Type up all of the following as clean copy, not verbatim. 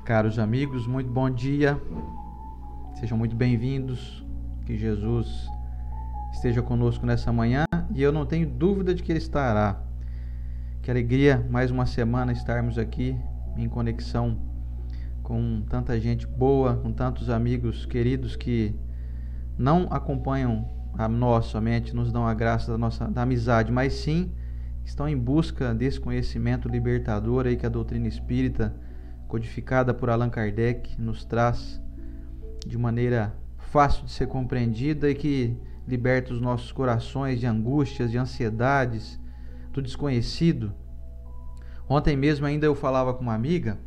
Caros amigos, muito bom dia, sejam muito bem-vindos, que Jesus esteja conosco nessa manhã e eu não tenho dúvida de que Ele estará. Que alegria mais uma semana estarmos aqui em conexão com tanta gente boa, com tantos amigos queridos que não acompanham a nós somente, nos dão a graça da amizade, mas sim estão em busca desse conhecimento libertador aí que a doutrina espírita, codificada por Allan Kardec, nos traz de maneira fácil de ser compreendida e que liberta os nossos corações de angústias, de ansiedades, do desconhecido. Ontem mesmo ainda eu falava com uma amiga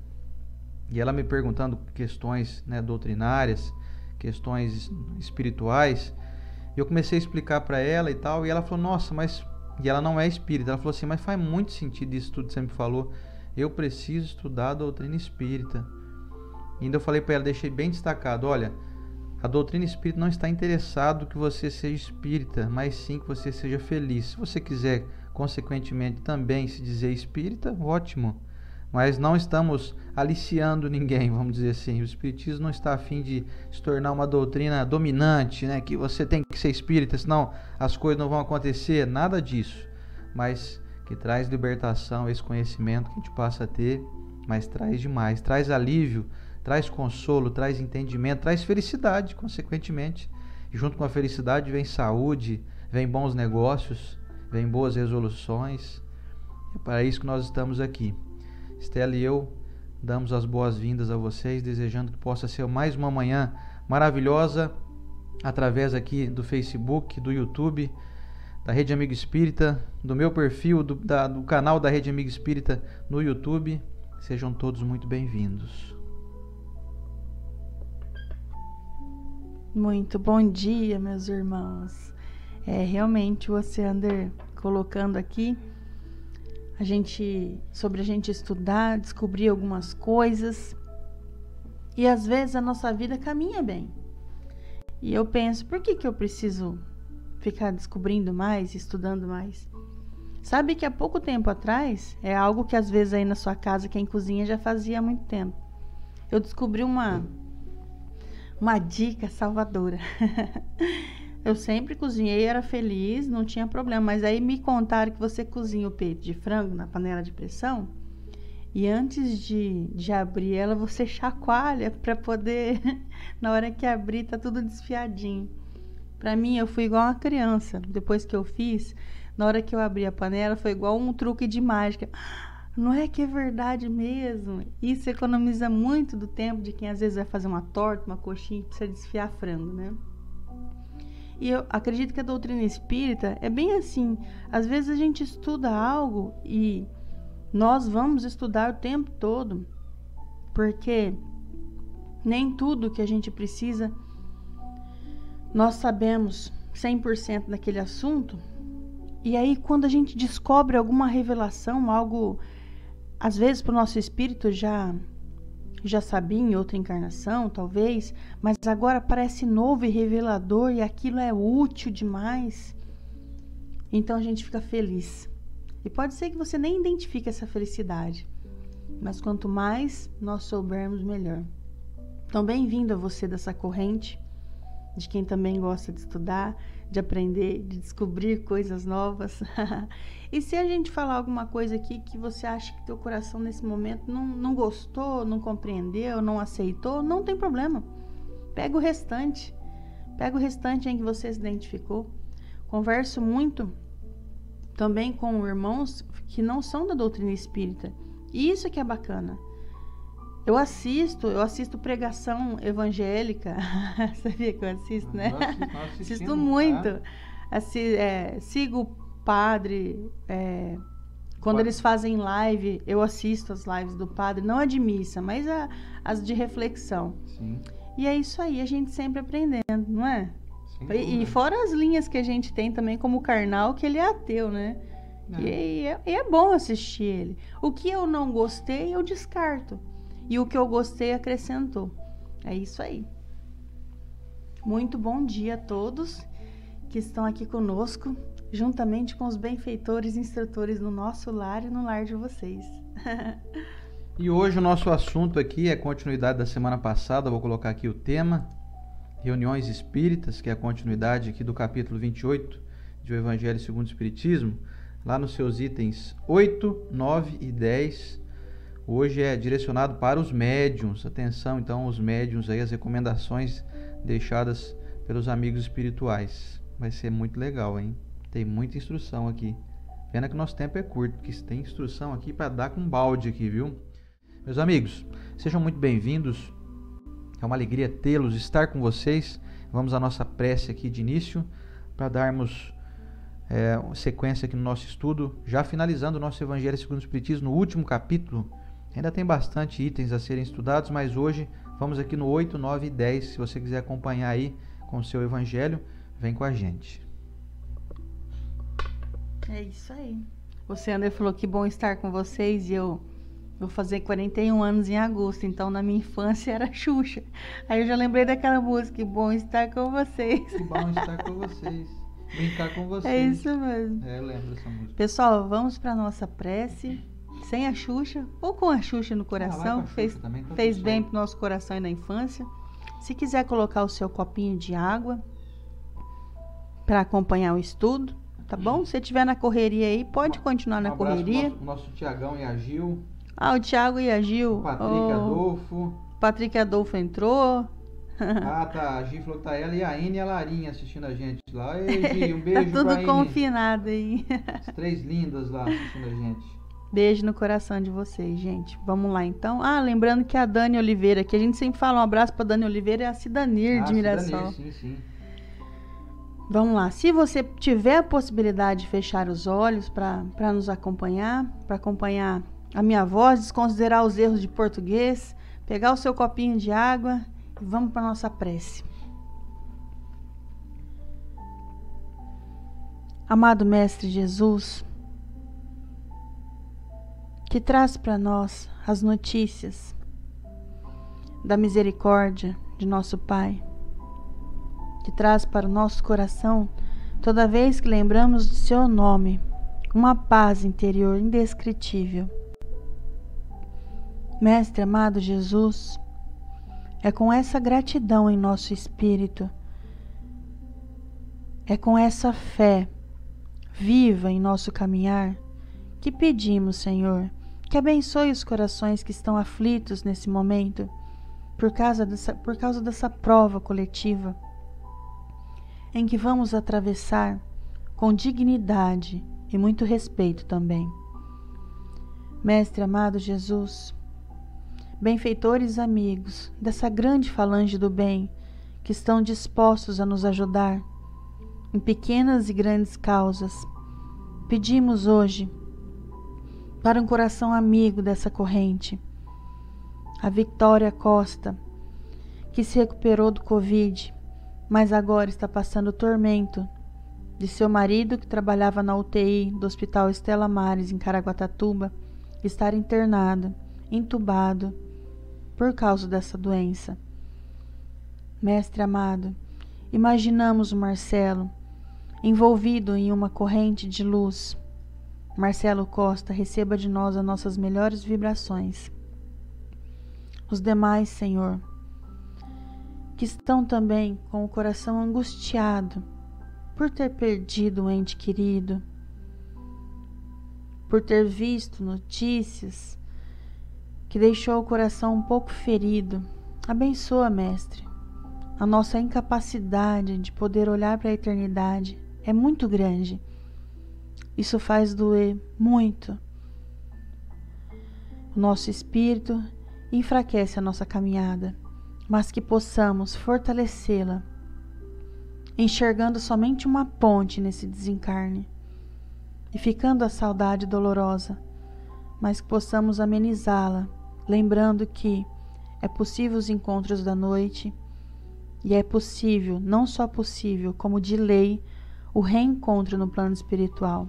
e ela me perguntando questões, doutrinárias, questões espirituais, e eu comecei a explicar para ela e tal, e ela falou, nossa, mas... E ela não é espírita, ela falou assim, mas faz muito sentido isso tudo que você me falou, eu preciso estudar a doutrina espírita. E ainda eu falei para ela, deixei bem destacado, olha, a doutrina espírita não está interessado que você seja espírita, mas sim que você seja feliz. Se você quiser, consequentemente, também se dizer espírita, ótimo. Mas não estamos aliciando ninguém, vamos dizer assim. O espiritismo não está a fim de se tornar uma doutrina dominante, que você tem que ser espírita, senão as coisas não vão acontecer. Nada disso. Mas que traz libertação, esse conhecimento que a gente passa a ter, mas traz demais. Traz alívio, traz consolo, traz entendimento, traz felicidade, consequentemente. E junto com a felicidade vem saúde, vem bons negócios, vem boas resoluções. É para isso que nós estamos aqui. Estela e eu damos as boas-vindas a vocês, desejando que possa ser mais uma manhã maravilhosa, através aqui do Facebook, do YouTube, da Rede Amigo Espírita, do meu perfil, do canal da Rede Amigo Espírita no YouTube. Sejam todos muito bem-vindos. Muito bom dia, meus irmãos. Realmente você anda colocando aqui sobre a gente estudar, descobrir algumas coisas, e às vezes a nossa vida caminha bem. E eu penso, por que eu preciso ficar descobrindo mais, estudando mais? Sabe que há pouco tempo atrás, é algo que às vezes aí na sua casa, quem cozinha já fazia há muito tempo, eu descobri uma dica salvadora. Eu sempre cozinhei, era feliz, não tinha problema. Mas aí me contaram que você cozinha o peito de frango na panela de pressão e antes de abrir ela, você chacoalha para poder, na hora que abrir, tá tudo desfiadinho. Para mim, eu fui igual uma criança. Depois que eu fiz, na hora que eu abri a panela, foi igual um truque de mágica. Não é que é verdade mesmo? Isso economiza muito do tempo de quem às vezes vai fazer uma torta, uma coxinha, precisa desfiar frango, né? E eu acredito que a doutrina espírita é bem assim. Às vezes a gente estuda algo e nós vamos estudar o tempo todo, porque nem tudo que a gente precisa nós sabemos 100% daquele assunto. E aí quando a gente descobre alguma revelação, algo às vezes para o nosso espírito já sabia em outra encarnação, talvez, mas agora parece novo e revelador e aquilo é útil demais. Então a gente fica feliz. E pode ser que você nem identifique essa felicidade, mas quanto mais nós soubermos, melhor. Então, bem-vindo a você dessa corrente, de quem também gosta de estudar, de aprender, de descobrir coisas novas. E se a gente falar alguma coisa aqui que você acha que teu coração nesse momento não gostou, não compreendeu, não aceitou, não tem problema. Pega o restante em que você se identificou. Converso muito também com irmãos que não são da doutrina espírita. E isso que é bacana. Eu assisto pregação evangélica. Sabia que eu assisto, né? Assisto muito. Sigo o padre. Quando eles fazem live, eu assisto as lives do padre. Não a de missa, mas as de reflexão. Sim. E é isso aí, a gente sempre aprendendo, não é? Sim, e fora as linhas que a gente tem também, como o Karnal, que ele é ateu, né? E é bom assistir ele. O que eu não gostei, eu descarto. E o que eu gostei, acrescentou. É isso aí. Muito bom dia a todos que estão aqui conosco, juntamente com os benfeitores e instrutores no nosso lar e no lar de vocês. E hoje o nosso assunto aqui é continuidade da semana passada. Eu vou colocar aqui o tema Reuniões Espíritas, que é a continuidade aqui do capítulo 28 de O Evangelho segundo o Espiritismo, lá nos seus itens 8, 9 e 10. Hoje é direcionado para os médiuns. Atenção, então, os médiuns aí, as recomendações deixadas pelos amigos espirituais. Vai ser muito legal, hein? Tem muita instrução aqui. Pena que o nosso tempo é curto, porque tem instrução aqui para dar com balde aqui, viu? Meus amigos, sejam muito bem-vindos. É uma alegria tê-los, estar com vocês. Vamos à nossa prece aqui de início, para darmos sequência aqui no nosso estudo, já finalizando o nosso Evangelho segundo o Espiritismo, no último capítulo. Ainda tem bastante itens a serem estudados, mas hoje vamos aqui no 8, 9 e 10. Se você quiser acompanhar aí com o seu Evangelho, vem com a gente. É isso aí. O André falou que bom estar com vocês, e eu vou fazer 41 anos em agosto, então na minha infância era Xuxa. Aí eu já lembrei daquela música, que bom estar com vocês. Que bom estar com vocês. Brincar com vocês. É isso mesmo. Eu lembro dessa música. Pessoal, vamos para nossa prece, sem a Xuxa, ou com a Xuxa no coração, a Xuxa também, fez bem para o nosso coração e na infância. Se quiser colocar o seu copinho de água para acompanhar o estudo, tá bom? Se estiver na correria aí, pode continuar na correria. O nosso Tiagão e a Gil. O Thiago e a Gil. O Patrick Adolfo. Patrick Adolfo entrou. Tá. A Gil falou que tá ela e a Ine e a Larinha assistindo a gente lá. Ei, Gil, um beijo tá tudo pra confinado aí. As três lindas lá assistindo a gente. Beijo no coração de vocês, gente. Vamos lá, então. Lembrando que a Dani Oliveira, que a gente sempre fala um abraço pra Dani Oliveira, é a Cidanir de Mirassol. Sim. Vamos lá. Se você tiver a possibilidade de fechar os olhos para nos acompanhar, para acompanhar a minha voz, desconsiderar os erros de português, pegar o seu copinho de água e vamos para nossa prece. Amado Mestre Jesus, que traz para nós as notícias da misericórdia de nosso Pai, que traz para o nosso coração, toda vez que lembramos do seu nome, uma paz interior indescritível. Mestre amado Jesus, é com essa gratidão em nosso espírito, é com essa fé viva em nosso caminhar, que pedimos, Senhor, que abençoe os corações que estão aflitos nesse momento, por causa dessa prova coletiva, em que vamos atravessar com dignidade e muito respeito também. Mestre amado Jesus, benfeitores amigos dessa grande falange do bem, que estão dispostos a nos ajudar em pequenas e grandes causas, pedimos hoje para um coração amigo dessa corrente, a Victória Costa, que se recuperou do Covid, mas agora está passando o tormento de seu marido, que trabalhava na UTI do Hospital Estela Maris, em Caraguatatuba, estar internado, entubado, por causa dessa doença. Mestre amado, imaginamos o Marcelo envolvido em uma corrente de luz. Marcelo Costa, receba de nós as nossas melhores vibrações. Os demais, Senhor, que estão também com o coração angustiado por ter perdido um ente querido, por ter visto notícias que deixou o coração um pouco ferido. Abençoa, Mestre. A nossa incapacidade de poder olhar para a eternidade é muito grande. Isso faz doer muito o nosso espírito e enfraquece a nossa caminhada, mas que possamos fortalecê-la, enxergando somente uma ponte nesse desencarne e ficando a saudade dolorosa, mas que possamos amenizá-la, lembrando que é possível os encontros da noite e é possível, não só possível, como de lei, o reencontro no plano espiritual.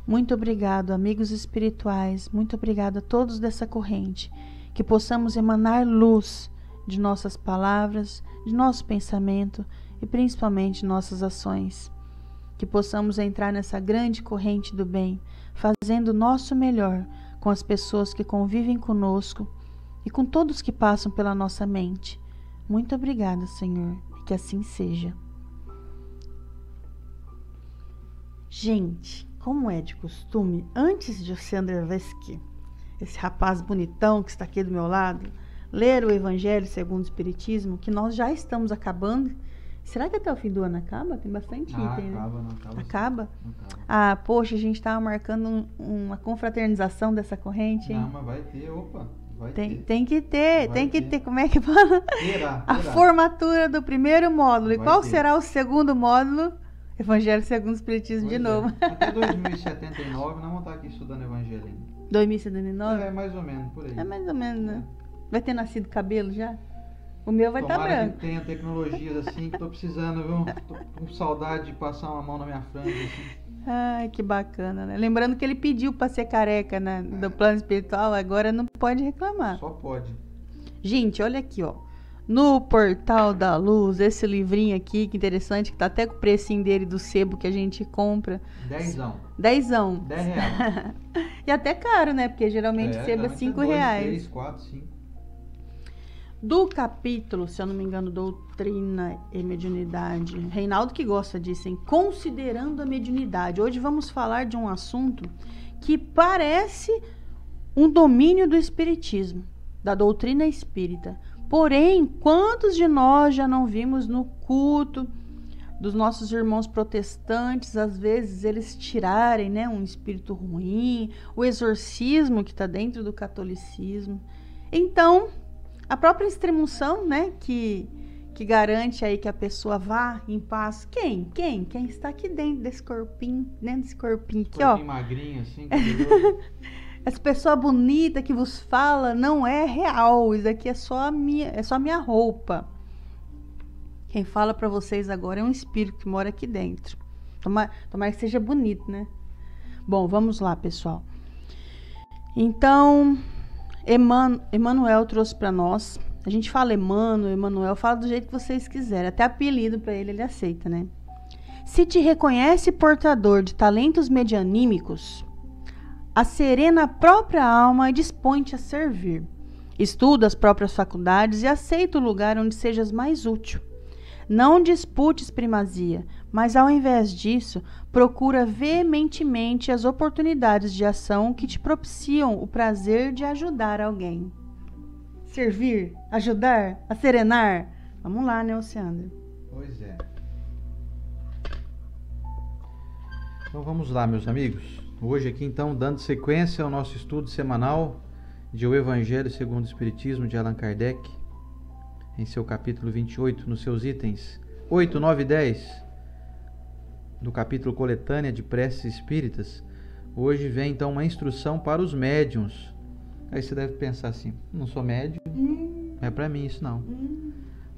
Muito obrigado, amigos espirituais, muito obrigado a todos dessa corrente, que possamos emanar luz de nossas palavras, de nosso pensamento e principalmente nossas ações. Que possamos entrar nessa grande corrente do bem, fazendo o nosso melhor, com as pessoas que convivem conosco e com todos que passam pela nossa mente. Muito obrigada, Senhor, e que assim seja. Gente, como é de costume, antes de o Andrzejewski, esse rapaz bonitão que está aqui do meu lado, ler o Evangelho segundo o Espiritismo, que nós já estamos acabando. Será que até o fim do ano acaba? Tem bastante item, né? Acaba, não acaba. Acaba? Não acaba. Ah, poxa, a gente estava marcando uma confraternização dessa corrente, hein? Não, mas vai ter, opa. Vai ter. Tem que ter, Vai tem que ter. ter. Como é que fala? Terá. A formatura do primeiro módulo. E Vai qual ter. será o segundo módulo? Evangelho segundo o Espiritismo de Pois novo. é. Até 2079 nós vamos estar aqui estudando Evangelho ainda. 2079? É mais ou menos por aí. É mais ou menos, né? Vai ter nascido cabelo já? O meu vai estar Tomara branco. que tenha tecnologias assim que tô precisando, viu? Tô com saudade de passar uma mão na minha franja assim. Ai, que bacana, né? Lembrando que ele pediu para ser careca, né, do plano espiritual, agora não pode reclamar. Só pode. Gente, olha aqui, ó. No Portal da Luz, esse livrinho aqui, que interessante, que tá até com o precinho dele do sebo que a gente compra. Dezão. 10ão. 10 reais. E até caro, né? Porque geralmente sebo é geralmente 5 2, reais. 3, 4, 5. Do capítulo, se eu não me engano, Doutrina e Mediunidade. Reinaldo que gosta disso, hein? Considerando a mediunidade. Hoje vamos falar de um assunto que parece um domínio do espiritismo, da doutrina espírita. Porém, quantos de nós já não vimos no culto dos nossos irmãos protestantes, às vezes eles tirarem, né, um espírito ruim, o exorcismo que está dentro do catolicismo. Então, a própria extremunção, né, que garante aí que a pessoa vá em paz. Quem está aqui dentro desse corpinho, aqui, Corpinho ó. magrinho assim, cabeludo. Essa pessoa bonita que vos fala não é real. Isso aqui é só minha roupa. Quem fala para vocês agora é um espírito que mora aqui dentro. Tomara que seja bonito, né? Bom, vamos lá, pessoal. Então, Emmanuel trouxe para nós. A gente fala Emmanuel, fala do jeito que vocês quiserem. Até apelido para ele aceita, né? Se te reconhece portador de talentos medianímicos, acerena a própria alma e dispõe-te a servir. Estuda as próprias faculdades e aceita o lugar onde sejas mais útil. Não disputes primazia, mas ao invés disso, procura veementemente as oportunidades de ação que te propiciam o prazer de ajudar alguém. Servir, ajudar, acerenar. Vamos lá, né, Oceandro? Pois é. Então vamos lá, meus amigos. Hoje aqui então, dando sequência ao nosso estudo semanal de O Evangelho segundo o Espiritismo de Allan Kardec, em seu capítulo 28, nos seus itens 8, 9 e 10, do capítulo Coletânea de Preces Espíritas. Hoje vem então uma instrução para os médiuns. Aí você deve pensar assim, não sou médium, não é para mim isso não.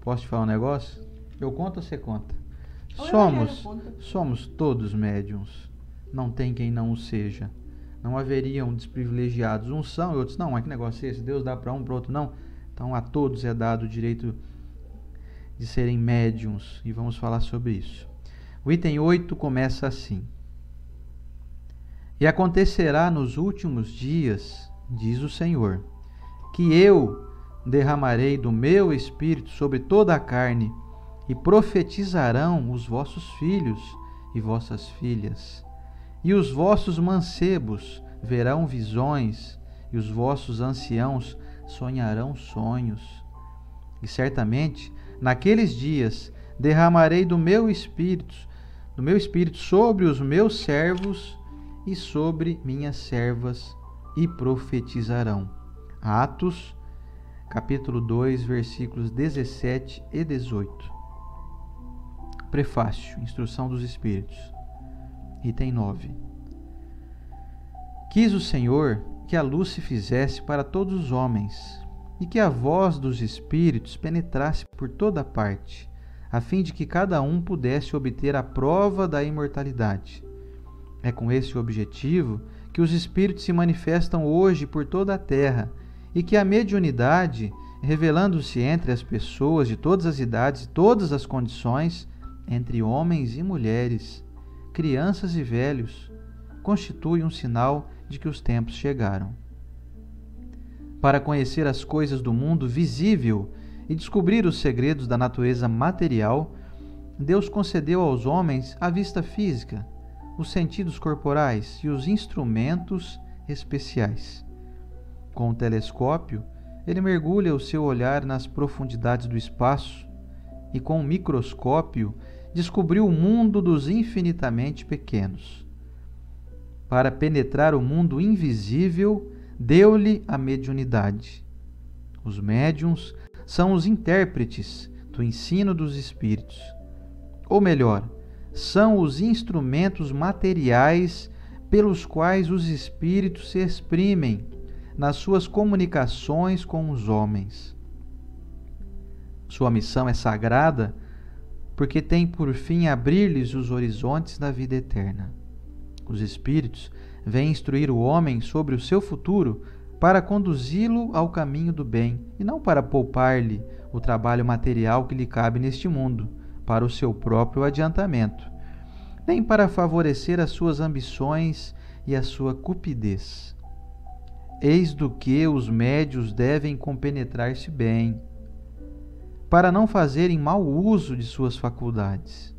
Posso te falar um negócio? Eu conto ou você conta? Somos todos médiuns. Não tem quem não o seja. Não haveriam desprivilegiados. Uns são e outros não. Mas que negócio é esse? Deus dá para um, para outro não. Então a todos é dado o direito de serem médiuns. E vamos falar sobre isso. O item 8 começa assim. E acontecerá nos últimos dias, diz o Senhor, que eu derramarei do meu Espírito sobre toda a carne, e profetizarão os vossos filhos e vossas filhas. E os vossos mancebos verão visões, e os vossos anciãos sonharão sonhos. E certamente, naqueles dias, derramarei do meu espírito sobre os meus servos e sobre minhas servas, e profetizarão. Atos, capítulo 2, versículos 17 e 18. Prefácio, Instrução dos Espíritos. Item 9. Quis o Senhor que a luz se fizesse para todos os homens, e que a voz dos Espíritos penetrasse por toda parte, a fim de que cada um pudesse obter a prova da imortalidade. É com esse objetivo que os Espíritos se manifestam hoje por toda a terra, e que a mediunidade, revelando-se entre as pessoas de todas as idades e todas as condições, entre homens e mulheres, crianças e velhos, constitui um sinal de que os tempos chegaram. Para conhecer as coisas do mundo visível e descobrir os segredos da natureza material, Deus concedeu aos homens a vista física, os sentidos corporais e os instrumentos especiais. Com o telescópio, ele mergulha o seu olhar nas profundidades do espaço e, com o microscópio, descobriu o mundo dos infinitamente pequenos. Para penetrar o mundo invisível, deu-lhe a mediunidade. Os médiuns são os intérpretes do ensino dos espíritos. Ou melhor, são os instrumentos materiais pelos quais os espíritos se exprimem nas suas comunicações com os homens. Sua missão é sagrada porque tem por fim abrir-lhes os horizontes da vida eterna. Os espíritos vêm instruir o homem sobre o seu futuro para conduzi-lo ao caminho do bem e não para poupar-lhe o trabalho material que lhe cabe neste mundo, para o seu próprio adiantamento, nem para favorecer as suas ambições e a sua cupidez. Eis do que os médios devem compenetrar-se bem, para não fazerem mau uso de suas faculdades.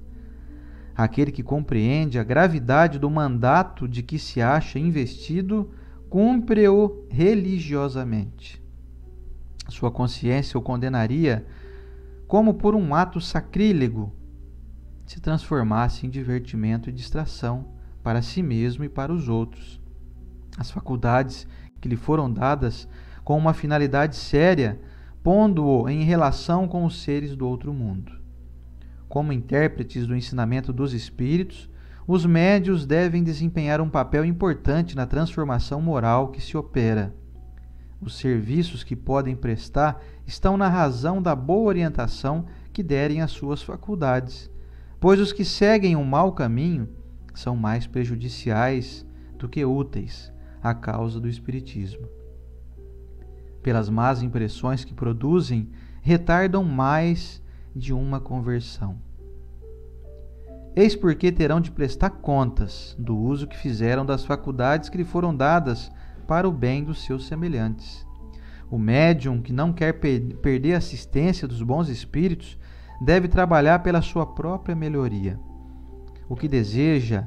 Aquele que compreende a gravidade do mandato de que se acha investido, cumpre-o religiosamente. Sua consciência o condenaria como por um ato sacrílego, se transformasse em divertimento e distração para si mesmo e para os outros. As faculdades que lhe foram dadas com uma finalidade séria, pondo-o em relação com os seres do outro mundo. Como intérpretes do ensinamento dos espíritos, os médios devem desempenhar um papel importante na transformação moral que se opera. Os serviços que podem prestar estão na razão da boa orientação que derem às suas faculdades, pois os que seguem um mau caminho são mais prejudiciais do que úteis à causa do espiritismo. Pelas más impressões que produzem, retardam mais de uma conversão. Eis porque terão de prestar contas do uso que fizeram das faculdades que lhe foram dadas para o bem dos seus semelhantes. O médium que não quer perder a assistência dos bons espíritos deve trabalhar pela sua própria melhoria. O que deseja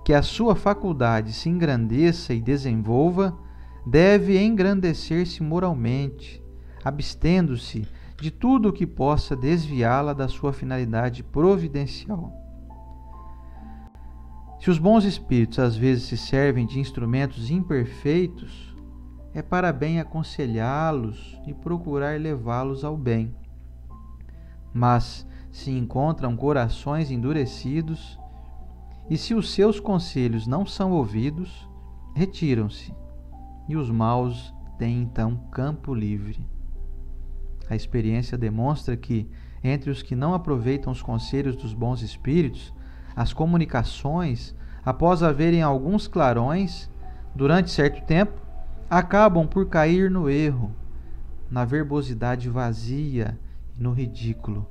que a sua faculdade se engrandeça e desenvolva deve engrandecer-se moralmente, abstendo-se de tudo o que possa desviá-la da sua finalidade providencial. Se os bons espíritos às vezes se servem de instrumentos imperfeitos, é para bem aconselhá-los e procurar levá-los ao bem. Mas se encontram corações endurecidos, e se os seus conselhos não são ouvidos, retiram-se, e os maus têm então campo livre. A experiência demonstra que, entre os que não aproveitam os conselhos dos bons espíritos, as comunicações, após haverem alguns clarões, durante certo tempo, acabam por cair no erro, na verbosidade vazia e no ridículo,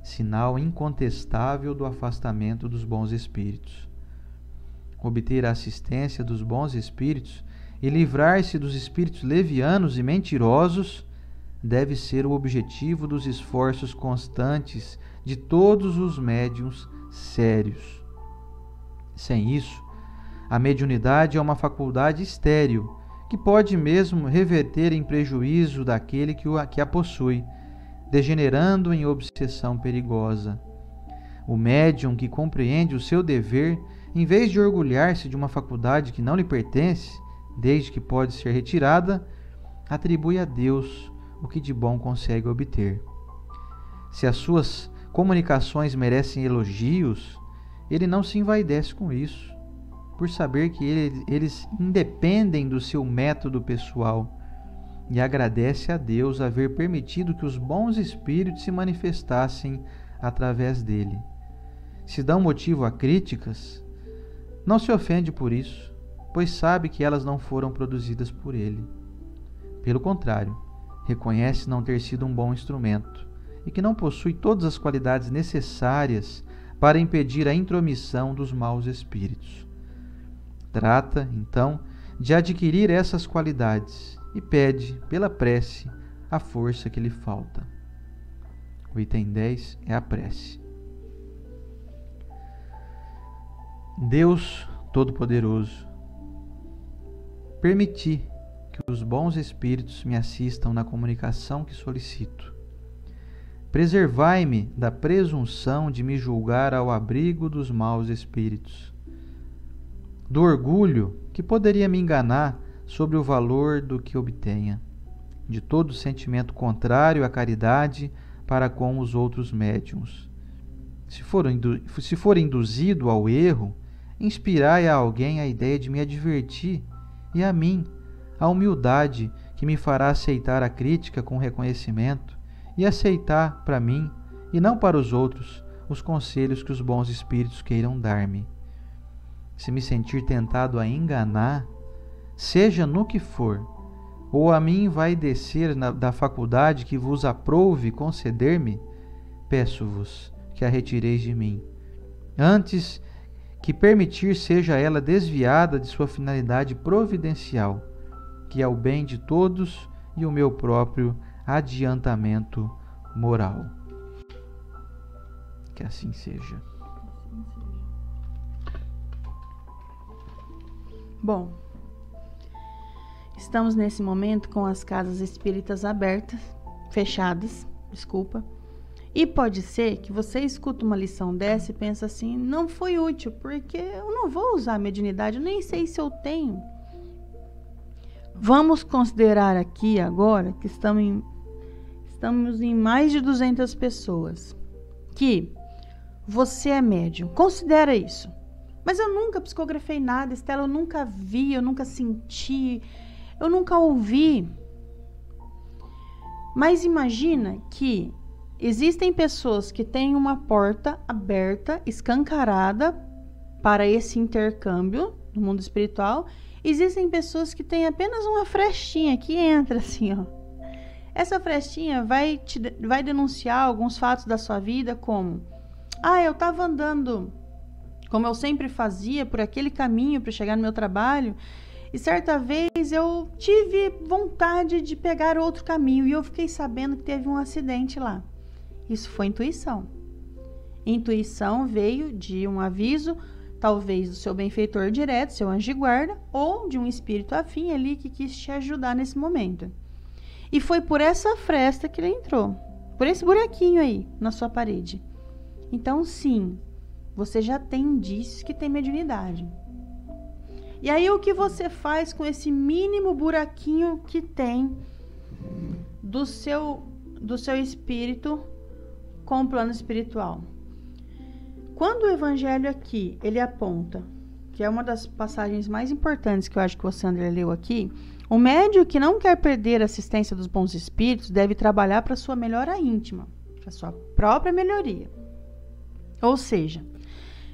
sinal incontestável do afastamento dos bons espíritos. Obter a assistência dos bons espíritos e livrar-se dos espíritos levianos e mentirosos deve ser o objetivo dos esforços constantes de todos os médiuns sérios. Sem isso, a mediunidade é uma faculdade estéril, que pode mesmo reverter em prejuízo daquele que a possui, degenerando em obsessão perigosa. O médium que compreende o seu dever, em vez de orgulhar-se de uma faculdade que não lhe pertence, desde que pode ser retirada, atribui a Deus o que de bom consegue obter. Se as suas comunicações merecem elogios, ele não se envaidece com isso, por saber que eles independem do seu método pessoal, e agradece a Deus haver permitido que os bons espíritos se manifestassem através dele. Se dão motivo a críticas, não se ofende por isso, pois sabe que elas não foram produzidas por ele. Pelo contrário, reconhece não ter sido um bom instrumento e que não possui todas as qualidades necessárias para impedir a intromissão dos maus espíritos. Trata, então, de adquirir essas qualidades e pede, pela prece, a força que lhe falta. O item 10 é a prece. Deus Todo-Poderoso, permiti que os bons espíritos me assistam na comunicação que solicito. Preservai-me da presunção de me julgar ao abrigo dos maus espíritos, do orgulho que poderia me enganar sobre o valor do que obtenha, de todo sentimento contrário à caridade para com os outros médiuns. Se for induzido ao erro, inspirai a alguém a ideia de me advertir, e a mim a humildade que me fará aceitar a crítica com reconhecimento e aceitar para mim, e não para os outros, os conselhos que os bons espíritos queiram dar-me. Se me sentir tentado a enganar, seja no que for, ou a mim vai descer da faculdade que vos aprouve conceder-me, peço-vos que a retireis de mim, antes que permitir seja ela desviada de sua finalidade providencial, que é o bem de todos e o meu próprio adiantamento moral. Que assim seja. Bom, estamos nesse momento com as casas espíritas fechadas, e pode ser que você escuta uma lição dessa e pensa assim, não foi útil, porque eu não vou usar a mediunidade, eu nem sei se eu tenho. Vamos considerar aqui agora que estamos em mais de 200 pessoas, que você é médium, considera isso. Mas eu nunca psicografei nada, Estela, eu nunca vi, eu nunca senti, eu nunca ouvi. Mas imagina que existem pessoas que têm uma porta aberta, escancarada para esse intercâmbio no mundo espiritual. Existem pessoas que têm apenas uma frestinha que entra assim, ó. Essa frestinha vai denunciar alguns fatos da sua vida, como: eu estava andando, como eu sempre fazia, por aquele caminho para chegar no meu trabalho, e certa vez eu tive vontade de pegar outro caminho e eu fiquei sabendo que teve um acidente lá. Isso foi intuição. Intuição veio de um aviso, talvez do seu benfeitor direto, seu anjo de guarda, ou de um espírito afim ali que quis te ajudar nesse momento. E foi por essa fresta que ele entrou, por esse buraquinho aí na sua parede. Então, sim, você já tem indícios que tem mediunidade. E aí, o que você faz com esse mínimo buraquinho que tem do seu espírito com o plano espiritual? Quando o evangelho aqui, ele aponta, que é uma das passagens mais importantes que eu acho que o Sandra leu aqui, o médium que não quer perder a assistência dos bons espíritos deve trabalhar para sua melhora íntima, para sua própria melhoria. Ou seja,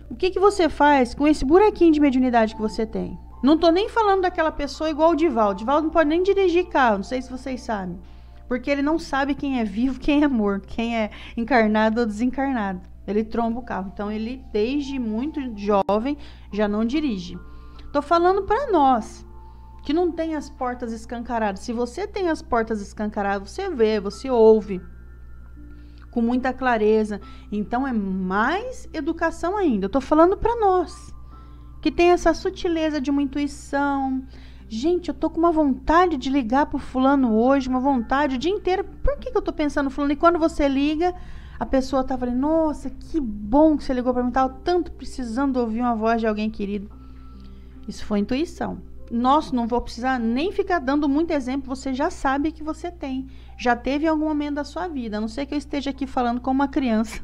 o que você faz com esse buraquinho de mediunidade que você tem? Não estou nem falando daquela pessoa igual o Divaldo. O Divaldo não pode nem dirigir carro, não sei se vocês sabem. Porque ele não sabe quem é vivo, quem é morto, quem é encarnado ou desencarnado. Ele tromba o carro. Então, ele, desde muito jovem, já não dirige. Estou falando para nós, que não tem as portas escancaradas. Se você tem as portas escancaradas, você vê, você ouve com muita clareza. Então, é mais educação ainda. Eu estou falando para nós, que tem essa sutileza de uma intuição. Gente, eu tô com uma vontade de ligar pro fulano hoje, uma vontade o dia inteiro. Por que eu tô pensando no fulano? E quando você liga, a pessoa tá falando, nossa, que bom que você ligou pra mim, tava tanto precisando ouvir uma voz de alguém querido. Isso foi intuição. Nossa, não vou precisar nem ficar dando muito exemplo, você já sabe que você tem. Já teve em algum momento da sua vida, a não ser que eu esteja aqui falando como uma criança.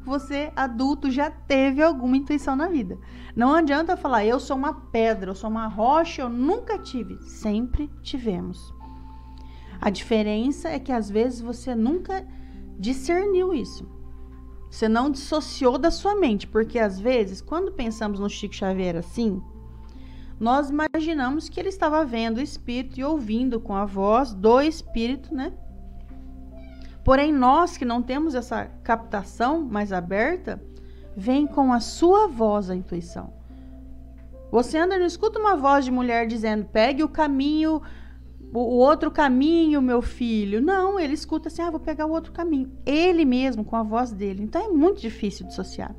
Você, adulto, já teve alguma intuição na vida. Não adianta falar, eu sou uma pedra, eu sou uma rocha, eu nunca tive. Sempre tivemos. A diferença é que às vezes você nunca discerniu isso. Você não dissociou da sua mente, porque às vezes, quando pensamos no Chico Xavier assim, nós imaginamos que ele estava vendo o espírito e ouvindo com a voz do espírito, né? Porém, nós que não temos essa captação mais aberta, vem com a sua voz a intuição. Você anda e não escuta uma voz de mulher dizendo, pegue o caminho o outro caminho, meu filho. Não, ele escuta assim, vou pegar o outro caminho. Ele mesmo, com a voz dele. Então é muito difícil dissociar.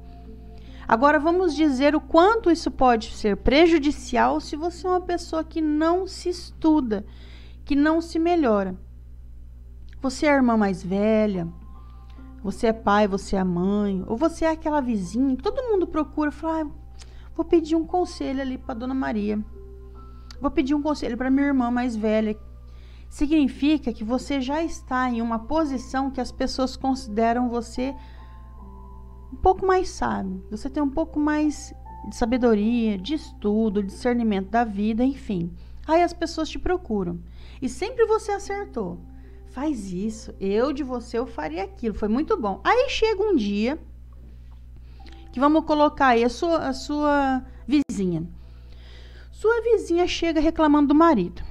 Agora vamos dizer o quanto isso pode ser prejudicial se você é uma pessoa que não se estuda, que não se melhora. Você é a irmã mais velha, você é pai, você é mãe, ou você é aquela vizinha que todo mundo procura, fala, vou pedir um conselho ali para Dona Maria. Vou pedir um conselho para minha irmã mais velha. Significa que você já está em uma posição que as pessoas consideram você um pouco mais sábio. Você tem um pouco mais de sabedoria, de estudo, discernimento da vida, enfim. Aí as pessoas te procuram. E sempre você acertou. Faz isso, de você eu faria aquilo. Foi muito bom. Aí chega um dia que vamos colocar aí a sua vizinha. Sua vizinha chega reclamando do marido.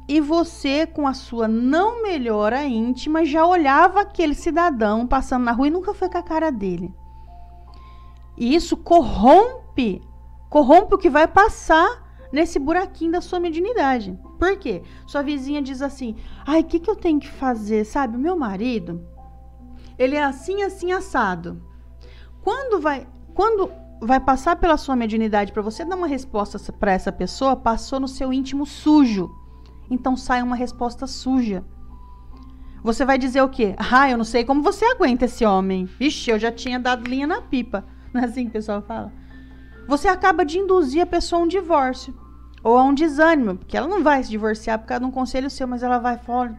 E você, com a sua não melhora íntima, já olhava aquele cidadão passando na rua e nunca foi com a cara dele. E isso corrompe o que vai passar nesse buraquinho da sua mediunidade. Por quê? Sua vizinha diz assim, o que eu tenho que fazer? Sabe, o meu marido, ele é assim, assim, assado. Quando vai passar pela sua mediunidade para você dar uma resposta para essa pessoa, passou no seu íntimo sujo. Então sai uma resposta suja. Você vai dizer o quê? Eu não sei como você aguenta esse homem. Vixe, eu já tinha dado linha na pipa. Não é assim que o pessoal fala? Você acaba de induzir a pessoa a um divórcio. Ou a um desânimo. Porque ela não vai se divorciar por causa de um conselho seu, mas ela vai falar,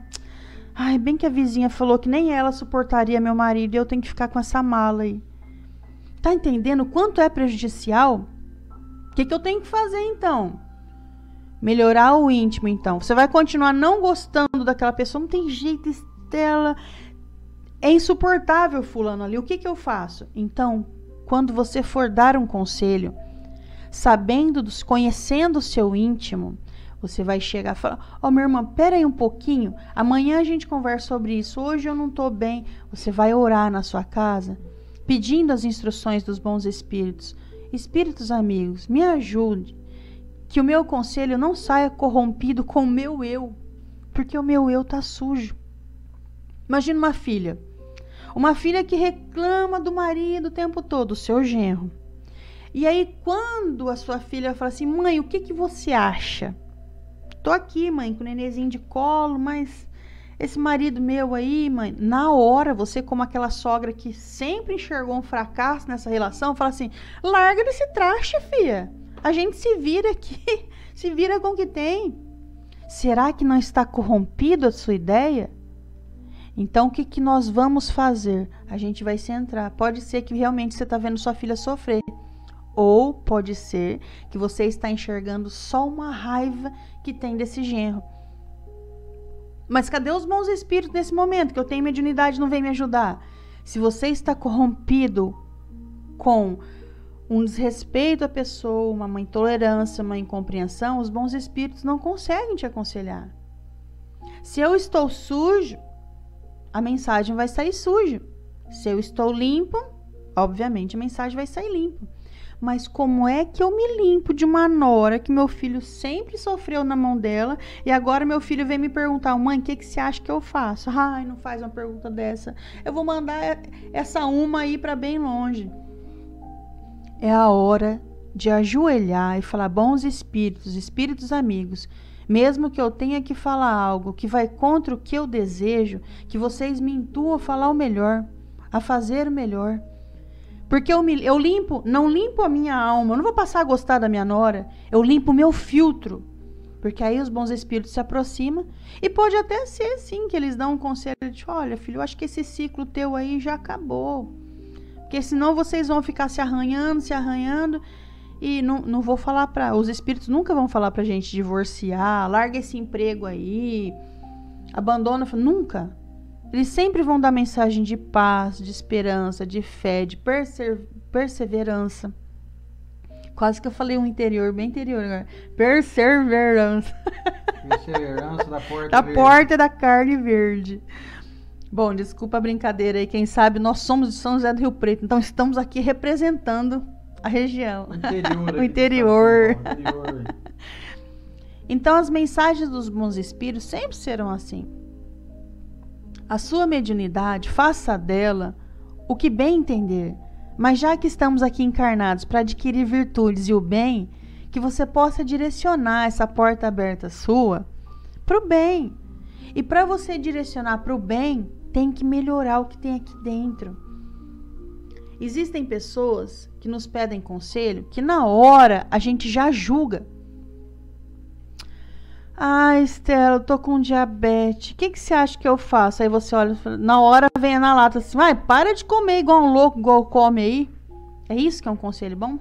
bem que a vizinha falou que nem ela suportaria meu marido e eu tenho que ficar com essa mala aí. Tá entendendo o quanto é prejudicial? O que eu tenho que fazer então? Melhorar o íntimo então. Você vai continuar não gostando daquela pessoa, não tem jeito, Estela. É insuportável fulano ali. O que eu faço? Então, quando você for dar um conselho, conhecendo o seu íntimo, você vai chegar e falar, minha irmã, pera aí um pouquinho, amanhã a gente conversa sobre isso, hoje eu não tô bem. Você vai orar na sua casa, pedindo as instruções dos bons espíritos. Espíritos amigos, me ajude, que o meu conselho não saia corrompido com o meu eu, porque o meu eu tá sujo. Imagina uma filha que reclama do marido o tempo todo, o seu genro. E aí quando a sua filha fala assim, mãe, o que você acha? Tô aqui, mãe, com o nenenzinho de colo, mas esse marido meu aí, mãe, na hora, você como aquela sogra que sempre enxergou um fracasso nessa relação, fala assim, larga desse traste, filha. A gente se vira aqui, se vira com o que tem. Será que não está corrompido a sua ideia? Então, o que nós vamos fazer? A gente vai centrar. Pode ser que realmente você está vendo sua filha sofrer. Ou pode ser que você está enxergando só uma raiva que tem desse genro. Mas cadê os bons espíritos nesse momento? Que eu tenho mediunidade e não vem me ajudar. Se você está corrompido com um desrespeito à pessoa, uma intolerância, uma incompreensão, os bons espíritos não conseguem te aconselhar. Se eu estou sujo, a mensagem vai sair suja. Se eu estou limpo, obviamente a mensagem vai sair limpa. Mas como é que eu me limpo de uma nora que meu filho sempre sofreu na mão dela e agora meu filho vem me perguntar, mãe, o que você acha que eu faço? Não faz uma pergunta dessa. Eu vou mandar essa uma aí para bem longe. É a hora de ajoelhar e falar, bons espíritos, espíritos amigos, mesmo que eu tenha que falar algo que vai contra o que eu desejo, que vocês me intuam a falar o melhor, a fazer o melhor. Porque eu limpo, não limpo a minha alma, eu não vou passar a gostar da minha nora, eu limpo o meu filtro. Porque aí os bons espíritos se aproximam e pode até ser sim que eles dão um conselho de, olha filho, eu acho que esse ciclo teu aí já acabou. Porque senão vocês vão ficar se arranhando e não vou falar os espíritos nunca vão falar pra gente divorciar, larga esse emprego aí, abandona, nunca. Eles sempre vão dar mensagem de paz, de esperança, de fé, de perseverança. Quase que eu falei um interior, bem interior agora. Perseverança. Perseverança da porta da verde. Porta da carne verde. Bom, desculpa a brincadeira aí. Quem sabe nós somos de São José do Rio Preto. Então estamos aqui representando a região. O interior. O interior. Então as mensagens dos bons espíritos sempre serão assim. A sua mediunidade, faça dela o que bem entender. Mas já que estamos aqui encarnados para adquirir virtudes e o bem, que você possa direcionar essa porta aberta sua para o bem. E para você direcionar para o bem, tem que melhorar o que tem aqui dentro. Existem pessoas que nos pedem conselho que na hora a gente já julga. Ah, Estela, eu tô com diabetes. O que você acha que eu faço? Aí você olha, na hora vem na lata assim, vai, para de comer igual um louco, igual come aí. É isso que é um conselho bom?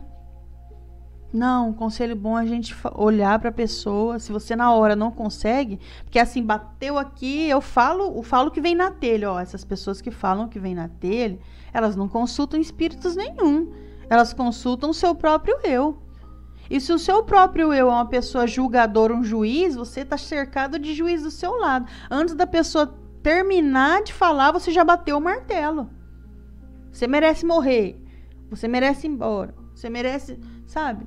Não, um conselho bom é a gente olhar para a pessoa. Se você na hora não consegue, porque assim, bateu aqui, eu falo que vem na telha. Ó, essas pessoas que falam que vem na telha, elas não consultam espíritos nenhum. Elas consultam o seu próprio eu. E se o seu próprio eu é uma pessoa julgadora, um juiz, você está cercado de juiz do seu lado. Antes da pessoa terminar de falar, você já bateu o martelo. Você merece morrer. Você merece ir embora. Você merece, sabe?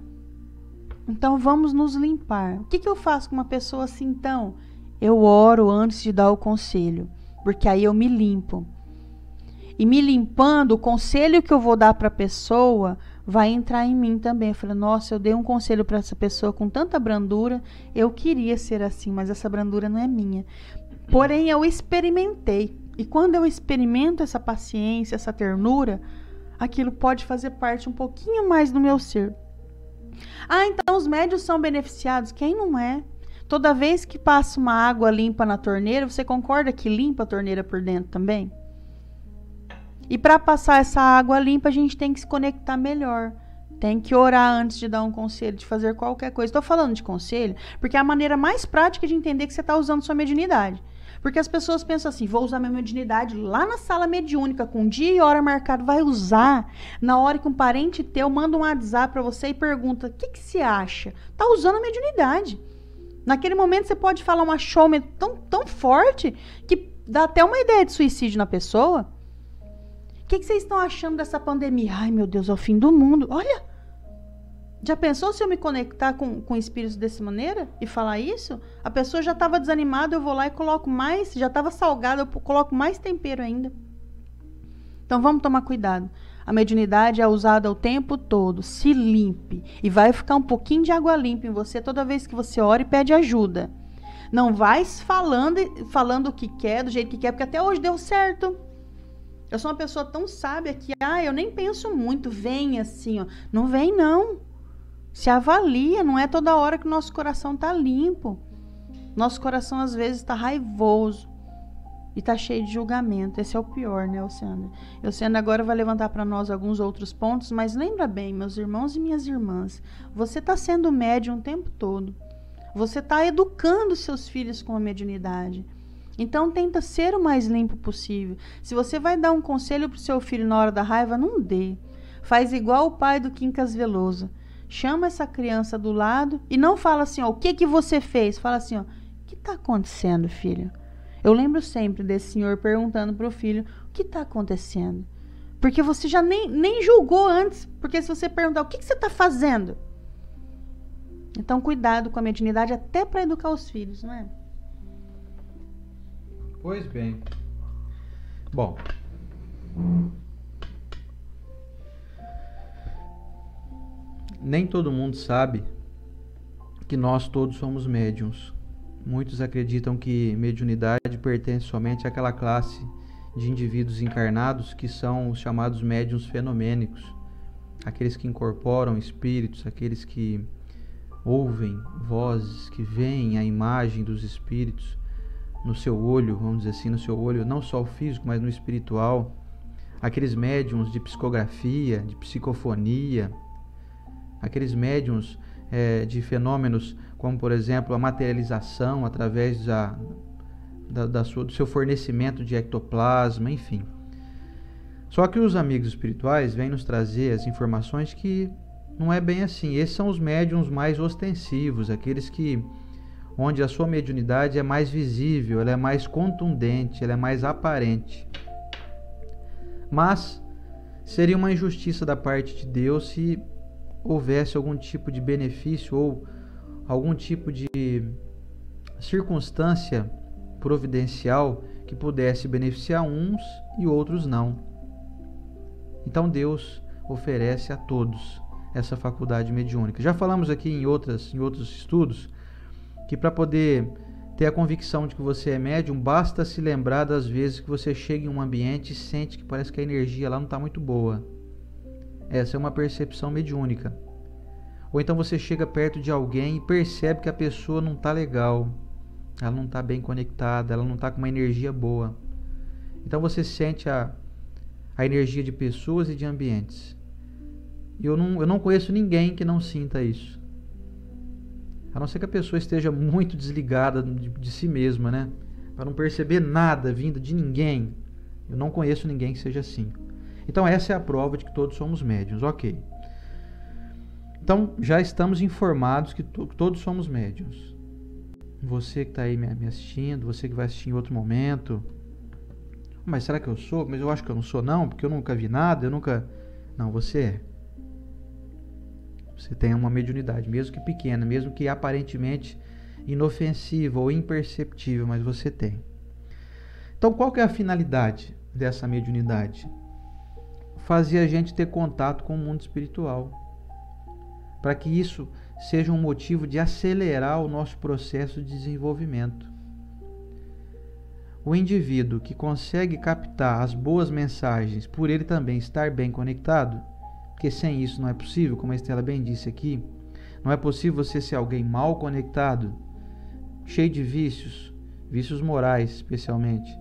Então vamos nos limpar. O que eu faço com uma pessoa assim então? Eu oro antes de dar o conselho, porque aí eu me limpo. E me limpando, o conselho que eu vou dar para a pessoa vai entrar em mim também. Eu falei, nossa, eu dei um conselho para essa pessoa com tanta brandura, eu queria ser assim, mas essa brandura não é minha. Porém, eu experimentei. E quando eu experimento essa paciência, essa ternura, aquilo pode fazer parte um pouquinho mais do meu ser. Ah, então os médiuns são beneficiados? Quem não é? Toda vez que passa uma água limpa na torneira, você concorda que limpa a torneira por dentro também? E para passar essa água limpa, a gente tem que se conectar melhor. Tem que orar antes de dar um conselho, de fazer qualquer coisa. Estou falando de conselho porque é a maneira mais prática de entender que você está usando sua mediunidade. Porque as pessoas pensam assim, vou usar minha mediunidade lá na sala mediúnica, com dia e hora marcado. Vai usar na hora que um parente teu manda um WhatsApp para você e pergunta, o que você acha? Está usando a mediunidade. Naquele momento você pode falar um achômetro tão forte que dá até uma ideia de suicídio na pessoa. O que vocês estão achando dessa pandemia? Ai, meu Deus, é o fim do mundo. Olha, já pensou se eu me conectar com espíritos dessa maneira e falar isso? A pessoa já estava desanimada, eu vou lá e coloco mais, já estava salgada, eu coloco mais tempero ainda. Então vamos tomar cuidado. A mediunidade é usada o tempo todo. Se limpe. E vai ficar um pouquinho de água limpa em você toda vez que você ora e pede ajuda. Não vai falando o que quer, do jeito que quer, porque até hoje deu certo. Eu sou uma pessoa tão sábia que, eu nem penso muito, vem assim, ó. Não vem, não. Se avalia, não é toda hora que o nosso coração está limpo. Nosso coração, às vezes, está raivoso e está cheio de julgamento. Esse é o pior, né, Alciandra? Alciandra agora vai levantar para nós alguns outros pontos, mas lembra bem, meus irmãos e minhas irmãs, você está sendo médium o tempo todo. Você está educando seus filhos com a mediunidade. Então, tenta ser o mais limpo possível. Se você vai dar um conselho para o seu filho na hora da raiva, não dê. Faz igual o pai do Quincas Veloso. Chama essa criança do lado e não fala assim, ó, o que você fez? Fala assim, ó, o que está acontecendo, filho? Eu lembro sempre desse senhor perguntando para o filho, o que está acontecendo? Porque você já nem julgou antes. Porque se você perguntar, o que você está fazendo? Então, cuidado com a mediunidade até para educar os filhos, não é? Pois bem. Bom. Nem todo mundo sabe que nós todos somos médiuns. Muitos acreditam que mediunidade pertence somente àquela classe de indivíduos encarnados que são os chamados médiuns fenomênicos. Aqueles que incorporam espíritos, aqueles que ouvem vozes, que veem a imagem dos espíritos no seu olho, vamos dizer assim, no seu olho, não só o físico, mas no espiritual. Aqueles médiuns de psicografia, de psicofonia, aqueles médiuns de fenômenos como, por exemplo, a materialização através do seu fornecimento de ectoplasma, enfim. Só que os amigos espirituais vêm nos trazer as informações que não é bem assim. Esses são os médiuns mais ostensivos, aqueles onde a sua mediunidade é mais visível, ela é mais contundente, ela é mais aparente. Mas seria uma injustiça da parte de Deus se houvesse algum tipo de benefício ou algum tipo de circunstância providencial que pudesse beneficiar uns e outros não. Então Deus oferece a todos essa faculdade mediúnica. Já falamos aqui em outros estudos que para poder ter a convicção de que você é médium, basta se lembrar das vezes que você chega em um ambiente e sente que parece que a energia lá não está muito boa. Essa é uma percepção mediúnica. Ou então você chega perto de alguém e percebe que a pessoa não está legal, ela não está bem conectada, ela não está com uma energia boa. Então você sente a energia de pessoas e de ambientes. E eu não conheço ninguém que não sinta isso. A não ser que a pessoa esteja muito desligada de si mesma, né? Para não perceber nada vindo de ninguém. Eu não conheço ninguém que seja assim. Então essa é a prova de que todos somos médiuns, ok. Então já estamos informados que todos somos médiuns. Você que está aí me assistindo, você que vai assistir em outro momento. Mas será que eu sou? Mas eu acho que eu não sou não, porque eu nunca vi nada, Não, você é. Você tem uma mediunidade, mesmo que pequena, mesmo que aparentemente inofensiva ou imperceptível, mas você tem. Então qual que é a finalidade dessa mediunidade? Fazer a gente ter contato com o mundo espiritual, para que isso seja um motivo de acelerar o nosso processo de desenvolvimento. O indivíduo que consegue captar as boas mensagens, por ele também estar bem conectado, porque sem isso não é possível, como a Estela bem disse aqui, não é possível você ser alguém mal conectado, cheio de vícios morais especialmente,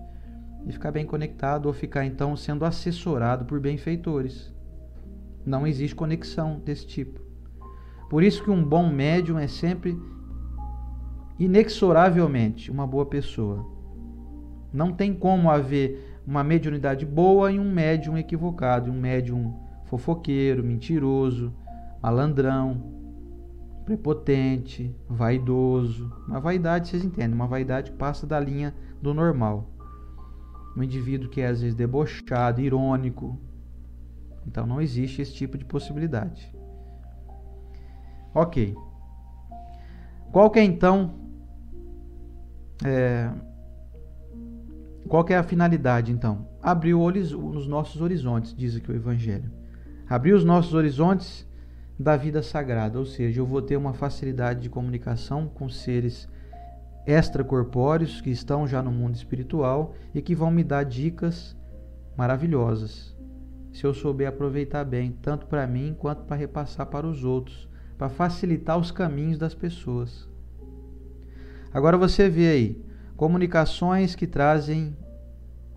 e ficar bem conectado ou ficar então sendo assessorado por benfeitores. Não existe conexão desse tipo. Por isso que um bom médium é sempre, inexoravelmente, uma boa pessoa. Não tem como haver uma mediunidade boa e um médium equivocado, um médium fofoqueiro, mentiroso, malandrão, prepotente, vaidoso. Uma vaidade, vocês entendem, uma vaidade que passa da linha do normal. Um indivíduo que é às vezes debochado, irônico. Então não existe esse tipo de possibilidade. Ok. Qual que é então qual que é a finalidade então? Abrir os nossos horizontes, diz aqui o Evangelho. Abrir os nossos horizontes da vida sagrada, ou seja, eu vou ter uma facilidade de comunicação com seres extracorpóreos que estão já no mundo espiritual e que vão me dar dicas maravilhosas, se eu souber aproveitar bem, tanto para mim quanto para repassar para os outros, para facilitar os caminhos das pessoas. Agora você vê aí, comunicações que trazem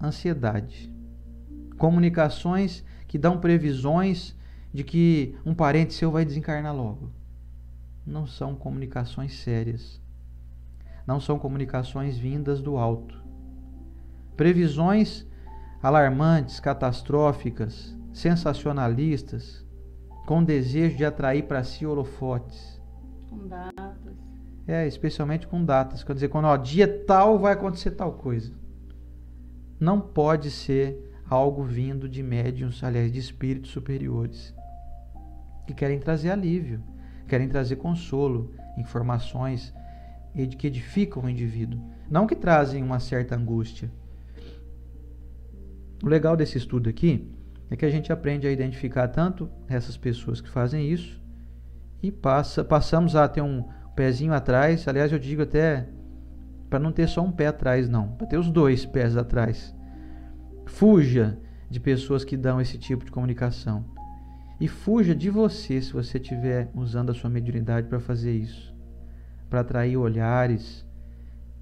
ansiedade, comunicações que dão previsões de que um parente seu vai desencarnar logo. Não são comunicações sérias. Não são comunicações vindas do alto. Previsões alarmantes, catastróficas, sensacionalistas, com desejo de atrair para si holofotes. Com datas. Especialmente com datas. Quer dizer, quando dia tal vai acontecer tal coisa. Não pode ser algo vindo de médiuns, aliás, de espíritos superiores, que querem trazer alívio, querem trazer consolo, informações que edificam o indivíduo, não que trazem uma certa angústia. O legal desse estudo aqui é que a gente aprende a identificar tanto essas pessoas que fazem isso e passamos a ter um pezinho atrás. Aliás, eu digo até para não ter só um pé atrás, não, para ter os dois pés atrás. Fuja de pessoas que dão esse tipo de comunicação. E fuja de você se você estiver usando a sua mediunidade para fazer isso. Para atrair olhares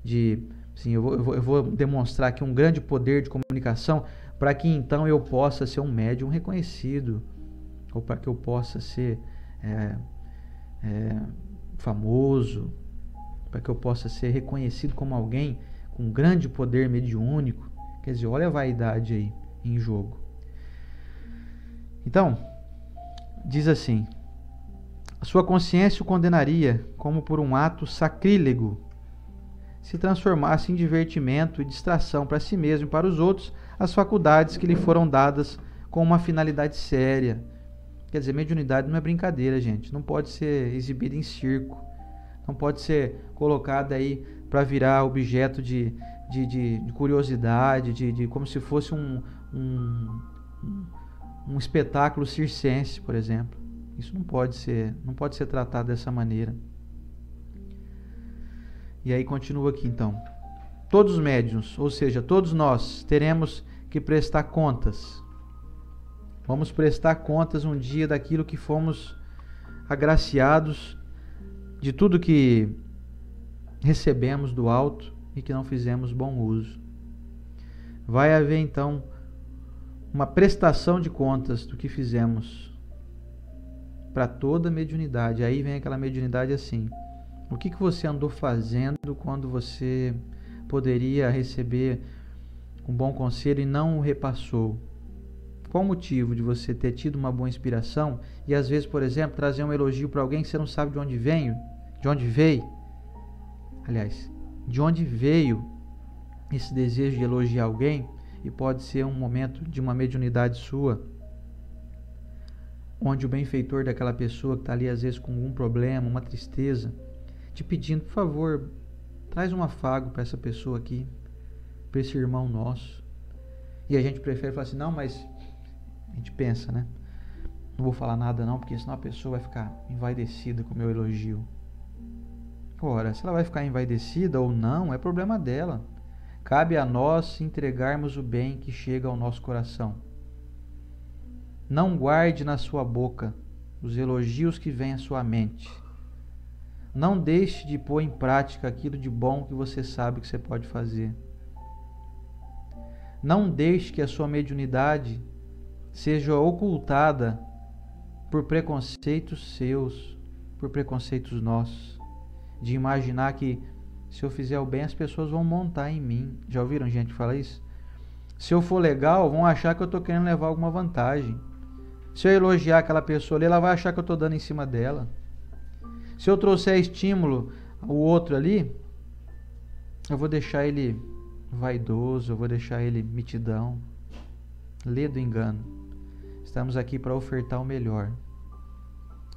de... Sim, eu vou demonstrar aqui um grande poder de comunicação para que então eu possa ser um médium reconhecido. Ou para que eu possa ser famoso. Para que eu possa ser reconhecido como alguém com grande poder mediúnico. Quer dizer, olha a vaidade aí em jogo. Então, diz assim: a sua consciência o condenaria como por um ato sacrílego se transformasse em divertimento e distração para si mesmo e para os outros as faculdades que lhe foram dadas com uma finalidade séria. Quer dizer, mediunidade não é brincadeira, gente. Não pode ser exibida em circo. não pode ser colocada aí para virar objeto de curiosidade, como se fosse um espetáculo circense, por exemplo. Isso não pode ser tratado dessa maneira. E aí continua aqui então. Todos os médiuns, ou seja, todos nós, teremos que prestar contas. Vamos prestar contas um dia daquilo que fomos agraciados, de tudo que recebemos do alto e que não fizemos bom uso. Vai haver então uma prestação de contas do que fizemos para toda mediunidade. Aí vem aquela mediunidade assim: o que você andou fazendo quando você poderia receber um bom conselho e não o repassou? Qual o motivo de você ter tido uma boa inspiração e às vezes, por exemplo, trazer um elogio para alguém que você não sabe de onde veio? Aliás, de onde veio esse desejo de elogiar alguém? E pode ser um momento de uma mediunidade sua, onde o benfeitor daquela pessoa que está ali às vezes com algum problema, uma tristeza, te pedindo, por favor, traz um afago para essa pessoa aqui, para esse irmão nosso. E a gente prefere falar assim: não, mas a gente pensa, né? Não vou falar nada não, porque senão a pessoa vai ficar envaidecida com o meu elogio. Ora, se ela vai ficar envaidecida ou não, é problema dela. Cabe a nós entregarmos o bem que chega ao nosso coração. Não guarde na sua boca os elogios que vêm à sua mente. Não deixe de pôr em prática aquilo de bom que você sabe que você pode fazer. Não deixe que a sua mediunidade seja ocultada por preconceitos seus, por preconceitos nossos, de imaginar que se eu fizer o bem as pessoas vão montar em mim. Já ouviram gente falar isso? Se eu for legal, vão achar que eu estou querendo levar alguma vantagem. Se eu elogiar aquela pessoa ali, ela vai achar que eu estou dando em cima dela. Se eu trouxer estímulo ao outro ali, eu vou deixar ele vaidoso, eu vou deixar ele mitidão. Lê do engano. Estamos aqui para ofertar o melhor,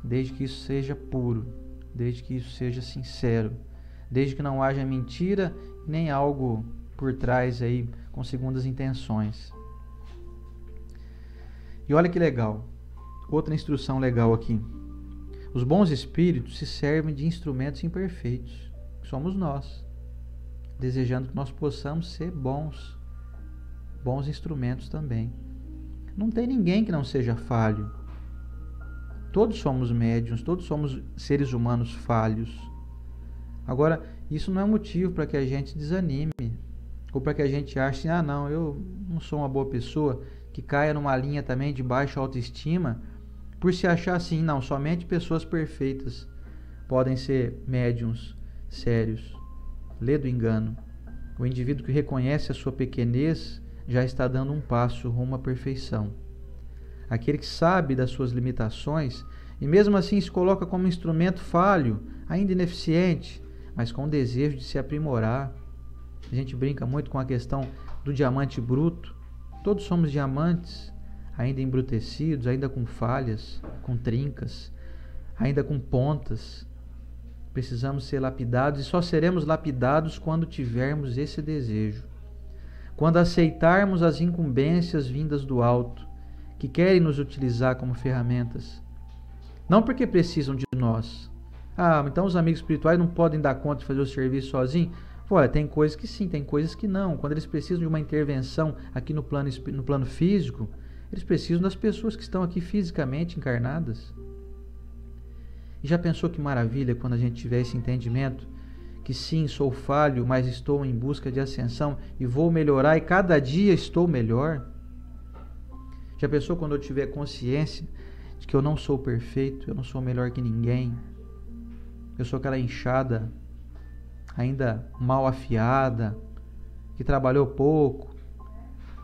desde que isso seja puro, desde que isso seja sincero, desde que não haja mentira nem algo por trás aí com segundas intenções. E olha que legal, outra instrução legal aqui. Os bons espíritos se servem de instrumentos imperfeitos, que somos nós, desejando que nós possamos ser bons instrumentos também. Não tem ninguém que não seja falho. Todos somos médiuns, todos somos seres humanos falhos. Agora, isso não é motivo para que a gente desanime, ou para que a gente ache, ah não, eu não sou uma boa pessoa, que caia numa linha também de baixa autoestima, por se achar assim, não, somente pessoas perfeitas podem ser médiuns sérios. Lê do engano. O indivíduo que reconhece a sua pequenez já está dando um passo rumo à perfeição. Aquele que sabe das suas limitações e mesmo assim se coloca como instrumento falho, ainda ineficiente, mas com o desejo de se aprimorar. A gente brinca muito com a questão do diamante bruto. Todos somos diamantes, ainda embrutecidos, ainda com falhas, com trincas, ainda com pontas. Precisamos ser lapidados e só seremos lapidados quando tivermos esse desejo. Quando aceitarmos as incumbências vindas do alto, que querem nos utilizar como ferramentas. Não porque precisam de nós. Ah, então os amigos espirituais não podem dar conta de fazer o serviço sozinhos? Olha, tem coisas que sim, tem coisas que não. Quando eles precisam de uma intervenção aqui no plano físico, eles precisam das pessoas que estão aqui fisicamente encarnadas. E já pensou que maravilha quando a gente tiver esse entendimento? Que sim, sou falho, mas estou em busca de ascensão e vou melhorar e cada dia estou melhor. Já pensou quando eu tiver consciência de que eu não sou perfeito, eu não sou melhor que ninguém? Eu sou aquela enxada ainda mal afiada, que trabalhou pouco,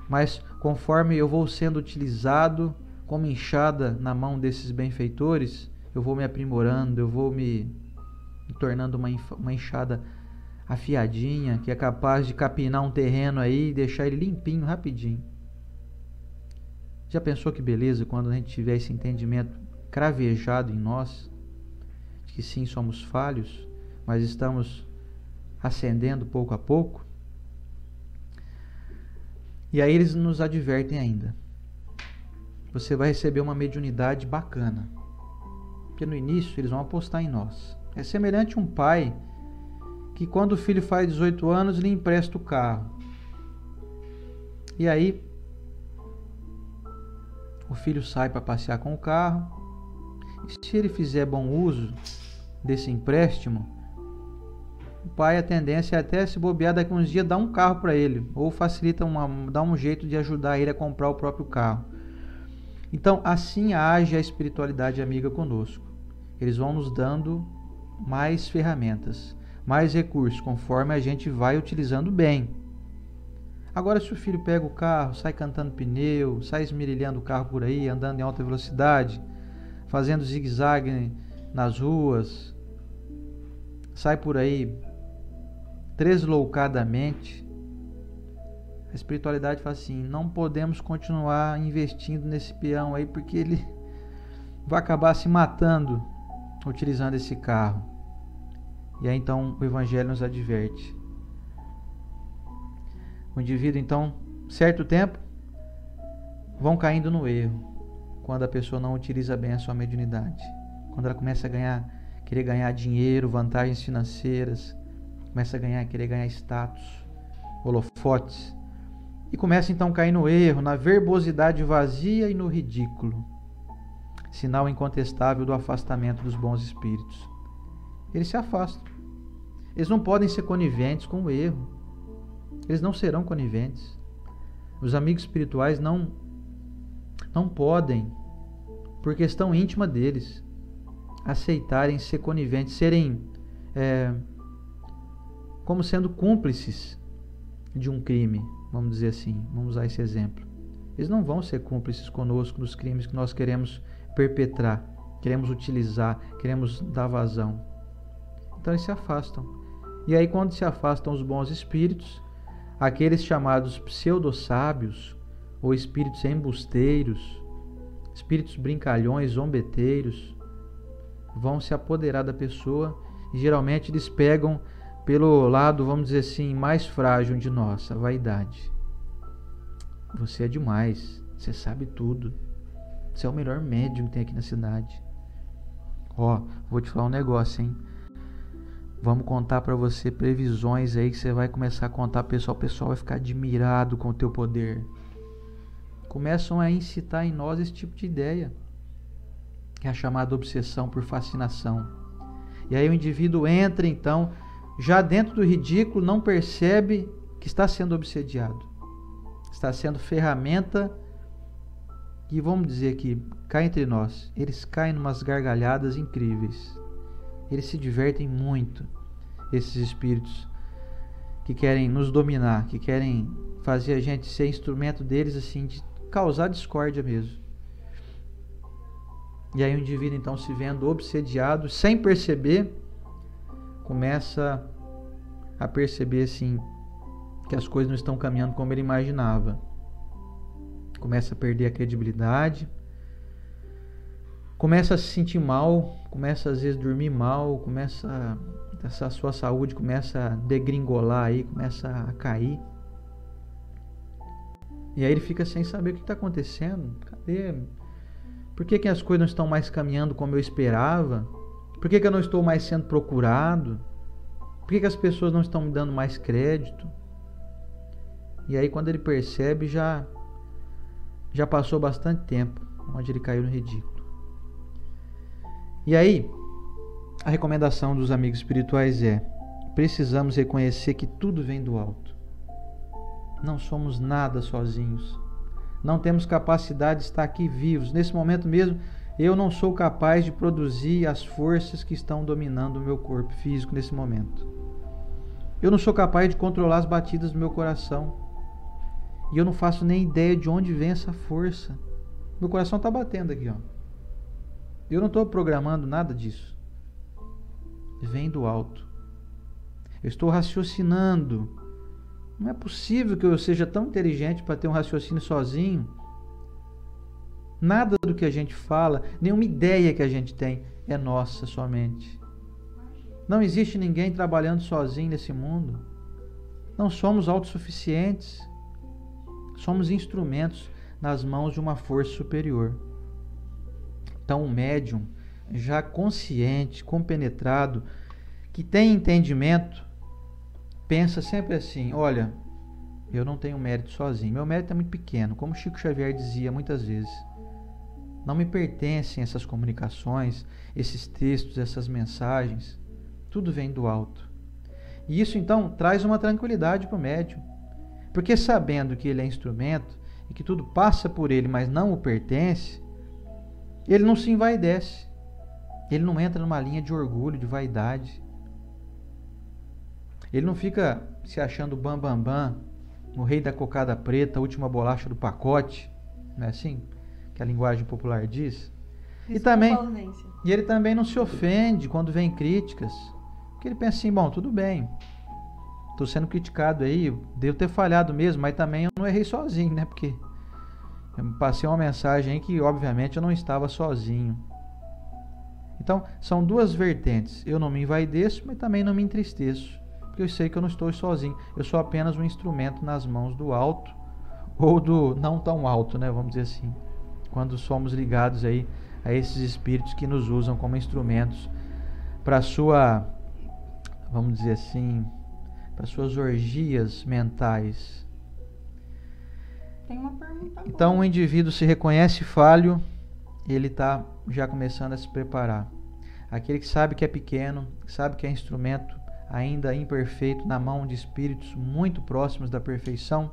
mas conforme eu vou sendo utilizado como enxada na mão desses benfeitores, eu vou me aprimorando, eu vou me tornando uma enxada afiadinha, que é capaz de capinar um terreno aí e deixar ele limpinho rapidinho. Já pensou que beleza quando a gente tiver esse entendimento cravejado em nós, de que sim, somos falhos, mas estamos ascendendo pouco a pouco. E aí eles nos advertem ainda. Você vai receber uma mediunidade bacana. Porque no início eles vão apostar em nós. É semelhante a um pai que quando o filho faz 18 anos lhe empresta o carro. E aí o filho sai para passear com o carro. E se ele fizer bom uso desse empréstimo, o pai, a tendência é até se bobear daqui uns dias dar um carro para ele, ou facilita dá um jeito de ajudar ele a comprar o próprio carro. Então, assim age a espiritualidade amiga conosco. Eles vão nos dando mais ferramentas, mais recursos, conforme a gente vai utilizando bem. Agora, se o filho pega o carro, sai cantando pneu, sai esmerilhando o carro por aí, andando em alta velocidade, fazendo zigue-zague nas ruas, sai por aí tresloucadamente, a espiritualidade fala assim: não podemos continuar investindo nesse peão aí, porque ele vai acabar se matando utilizando esse carro. E aí então o Evangelho nos adverte. O indivíduo, então, certo tempo, vão caindo no erro quando a pessoa não utiliza bem a sua mediunidade. Quando ela começa a querer ganhar dinheiro, vantagens financeiras, começa a querer ganhar status, holofotes, e começa então a cair no erro, na verbosidade vazia e no ridículo, sinal incontestável do afastamento dos bons espíritos. Eles se afastam. Eles não podem ser coniventes com o erro. Eles não serão coniventes. Os amigos espirituais não podem, por questão íntima deles, aceitarem ser coniventes, serem como sendo cúmplices de um crime, vamos dizer assim, vamos usar esse exemplo. Eles não vão ser cúmplices conosco dos crimes que nós queremos perpetrar, queremos utilizar, queremos dar vazão. Então eles se afastam. E aí, quando se afastam os bons espíritos, aqueles chamados pseudo-sábios, ou espíritos embusteiros, espíritos brincalhões, zombeteiros, vão se apoderar da pessoa e geralmente eles pegam pelo lado, vamos dizer assim, mais frágil de nós, a vaidade. Você é demais, você sabe tudo, você é o melhor médium que tem aqui na cidade. Vou te falar um negócio, hein? Vamos contar para você previsões aí que você vai começar a contar pro pessoal. O pessoal vai ficar admirado com o teu poder. Começam a incitar em nós esse tipo de ideia, que é a chamada obsessão por fascinação. E aí o indivíduo entra então, já dentro do ridículo, não percebe que está sendo obsediado. Está sendo ferramenta. E vamos dizer que, cá entre nós, eles caem em umas gargalhadas incríveis. Eles se divertem muito, esses espíritos que querem nos dominar, que querem fazer a gente ser instrumento deles, assim, de causar discórdia mesmo. E aí o indivíduo, então, se vendo obsediado, sem perceber, começa a perceber, assim, que as coisas não estão caminhando como ele imaginava. Começa a perder a credibilidade, começa a se sentir mal, começa às vezes a dormir mal, a sua saúde começa a degringolar aí, começa a cair. E aí ele fica sem saber o que está acontecendo. Cadê? Por que as coisas não estão mais caminhando como eu esperava? Por que eu não estou mais sendo procurado? Por que as pessoas não estão me dando mais crédito? E aí quando ele percebe, já passou bastante tempo onde ele caiu no ridículo. E aí, a recomendação dos amigos espirituais é: precisamos reconhecer que tudo vem do alto. Não somos nada sozinhos. Não temos capacidade de estar aqui vivos. Nesse momento mesmo, eu não sou capaz de produzir as forças que estão dominando o meu corpo físico nesse momento. Eu não sou capaz de controlar as batidas do meu coração. E eu não faço nem ideia de onde vem essa força. Meu coração está batendo aqui, ó. Eu não estou programando nada disso. Vem do alto. Eu estou raciocinando. Não é possível que eu seja tão inteligente para ter um raciocínio sozinho. Nada do que a gente fala, nenhuma ideia que a gente tem é nossa somente. Não existe ninguém trabalhando sozinho nesse mundo. Não somos autossuficientes. Somos instrumentos nas mãos de uma força superior. Então, o médium, já consciente, compenetrado, que tem entendimento, pensa sempre assim: olha, eu não tenho mérito sozinho. Meu mérito é muito pequeno, como Chico Xavier dizia muitas vezes. Não me pertencem essas comunicações, esses textos, essas mensagens. Tudo vem do alto. E isso, então, traz uma tranquilidade para o médium. Porque sabendo que ele é instrumento e que tudo passa por ele, mas não o pertence, ele não se envaidece. Ele não entra numa linha de orgulho, de vaidade. Ele não fica se achando bam, o rei da cocada preta, a última bolacha do pacote. Não é assim que a linguagem popular diz? E ele também não se ofende quando vem críticas. Porque ele pensa assim: bom, tudo bem, estou sendo criticado aí, devo ter falhado mesmo, mas também eu não errei sozinho, né? Porque eu passei uma mensagem aí que, obviamente, eu não estava sozinho. Então, são duas vertentes. Eu não me envaideço, mas também não me entristeço. Porque eu sei que eu não estou sozinho. Eu sou apenas um instrumento nas mãos do alto, ou do não tão alto, né? Vamos dizer assim. Quando somos ligados aí a esses espíritos que nos usam como instrumentos para sua, vamos dizer assim, para suas orgias mentais. Tem uma pergunta boa. Então, o indivíduo se reconhece falho, ele está já começando a se preparar. Aquele que sabe que é pequeno, sabe que é instrumento ainda imperfeito na mão de espíritos muito próximos da perfeição,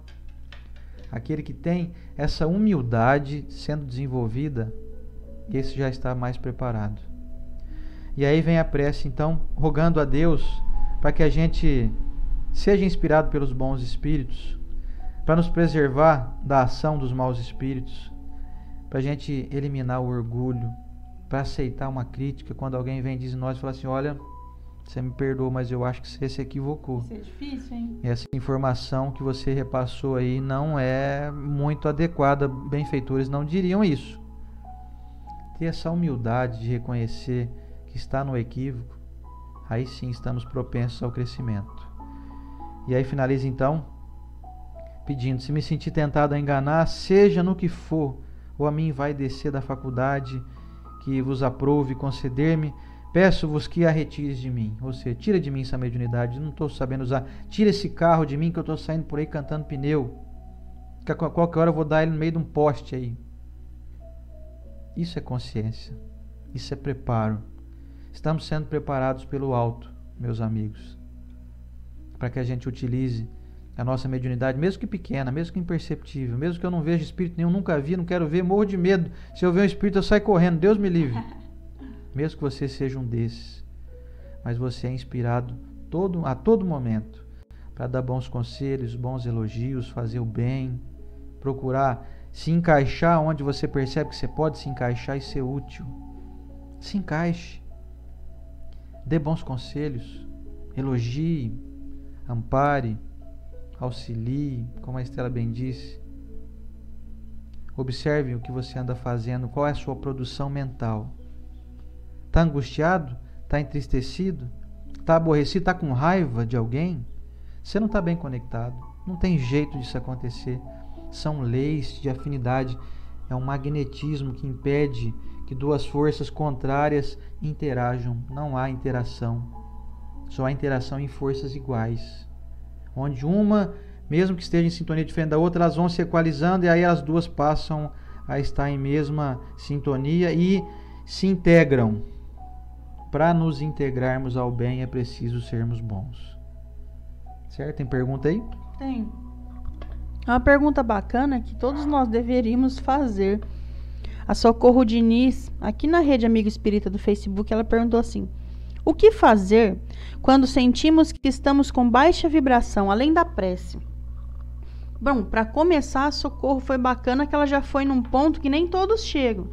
aquele que tem essa humildade sendo desenvolvida, esse já está mais preparado. E aí vem a prece, então, rogando a Deus para que a gente seja inspirado pelos bons espíritos, para nos preservar da ação dos maus espíritos, para a gente eliminar o orgulho, para aceitar uma crítica quando alguém vem e diz nós, fala assim: olha, você me perdoa, mas eu acho que você se equivocou. Isso é difícil, hein? Essa informação que você repassou aí não é muito adequada. Benfeitores não diriam isso. Ter essa humildade de reconhecer que está no equívoco, aí sim estamos propensos ao crescimento. E aí finaliza então pedindo: se me sentir tentado a enganar, seja no que for, ou a mim vai descer da faculdade que vos aprouve conceder-me, peço-vos que a retires de mim. Ou seja, tira de mim essa mediunidade, não estou sabendo usar. Tira esse carro de mim que eu estou saindo por aí cantando pneu. Que a qualquer hora eu vou dar ele no meio de um poste aí. Isso é consciência. Isso é preparo. Estamos sendo preparados pelo alto, meus amigos, para que a gente utilize a nossa mediunidade, mesmo que pequena, mesmo que imperceptível, mesmo que eu não veja espírito nenhum, nunca vi, não quero ver, morro de medo. Se eu ver um espírito eu saio correndo, Deus me livre. Mesmo que você seja um desses, mas você é inspirado a todo momento para dar bons conselhos, bons elogios, fazer o bem, procurar se encaixar onde você percebe que você pode se encaixar e ser útil. Se encaixe, dê bons conselhos, elogie, ampare, auxilie, como a Estela bem disse. Observe o que você anda fazendo, qual é a sua produção mental. Está angustiado? Está entristecido? Está aborrecido? Está com raiva de alguém? Você não está bem conectado. Não tem jeito disso acontecer. São leis de afinidade. É um magnetismo que impede que duas forças contrárias interajam. Não há interação. Só há interação em forças iguais. Onde uma, mesmo que esteja em sintonia diferente da outra, elas vão se equalizando e aí as duas passam a estar em mesma sintonia e se integram. Para nos integrarmos ao bem é preciso sermos bons. Certo? Tem pergunta aí? Tem. É uma pergunta bacana que todos nós deveríamos fazer. A Socorro Diniz, aqui na Rede Amigo Espírita do Facebook, ela perguntou assim: o que fazer quando sentimos que estamos com baixa vibração, além da prece? Bom, para começar, a Socorro foi bacana que ela já foi num ponto que nem todos chegam.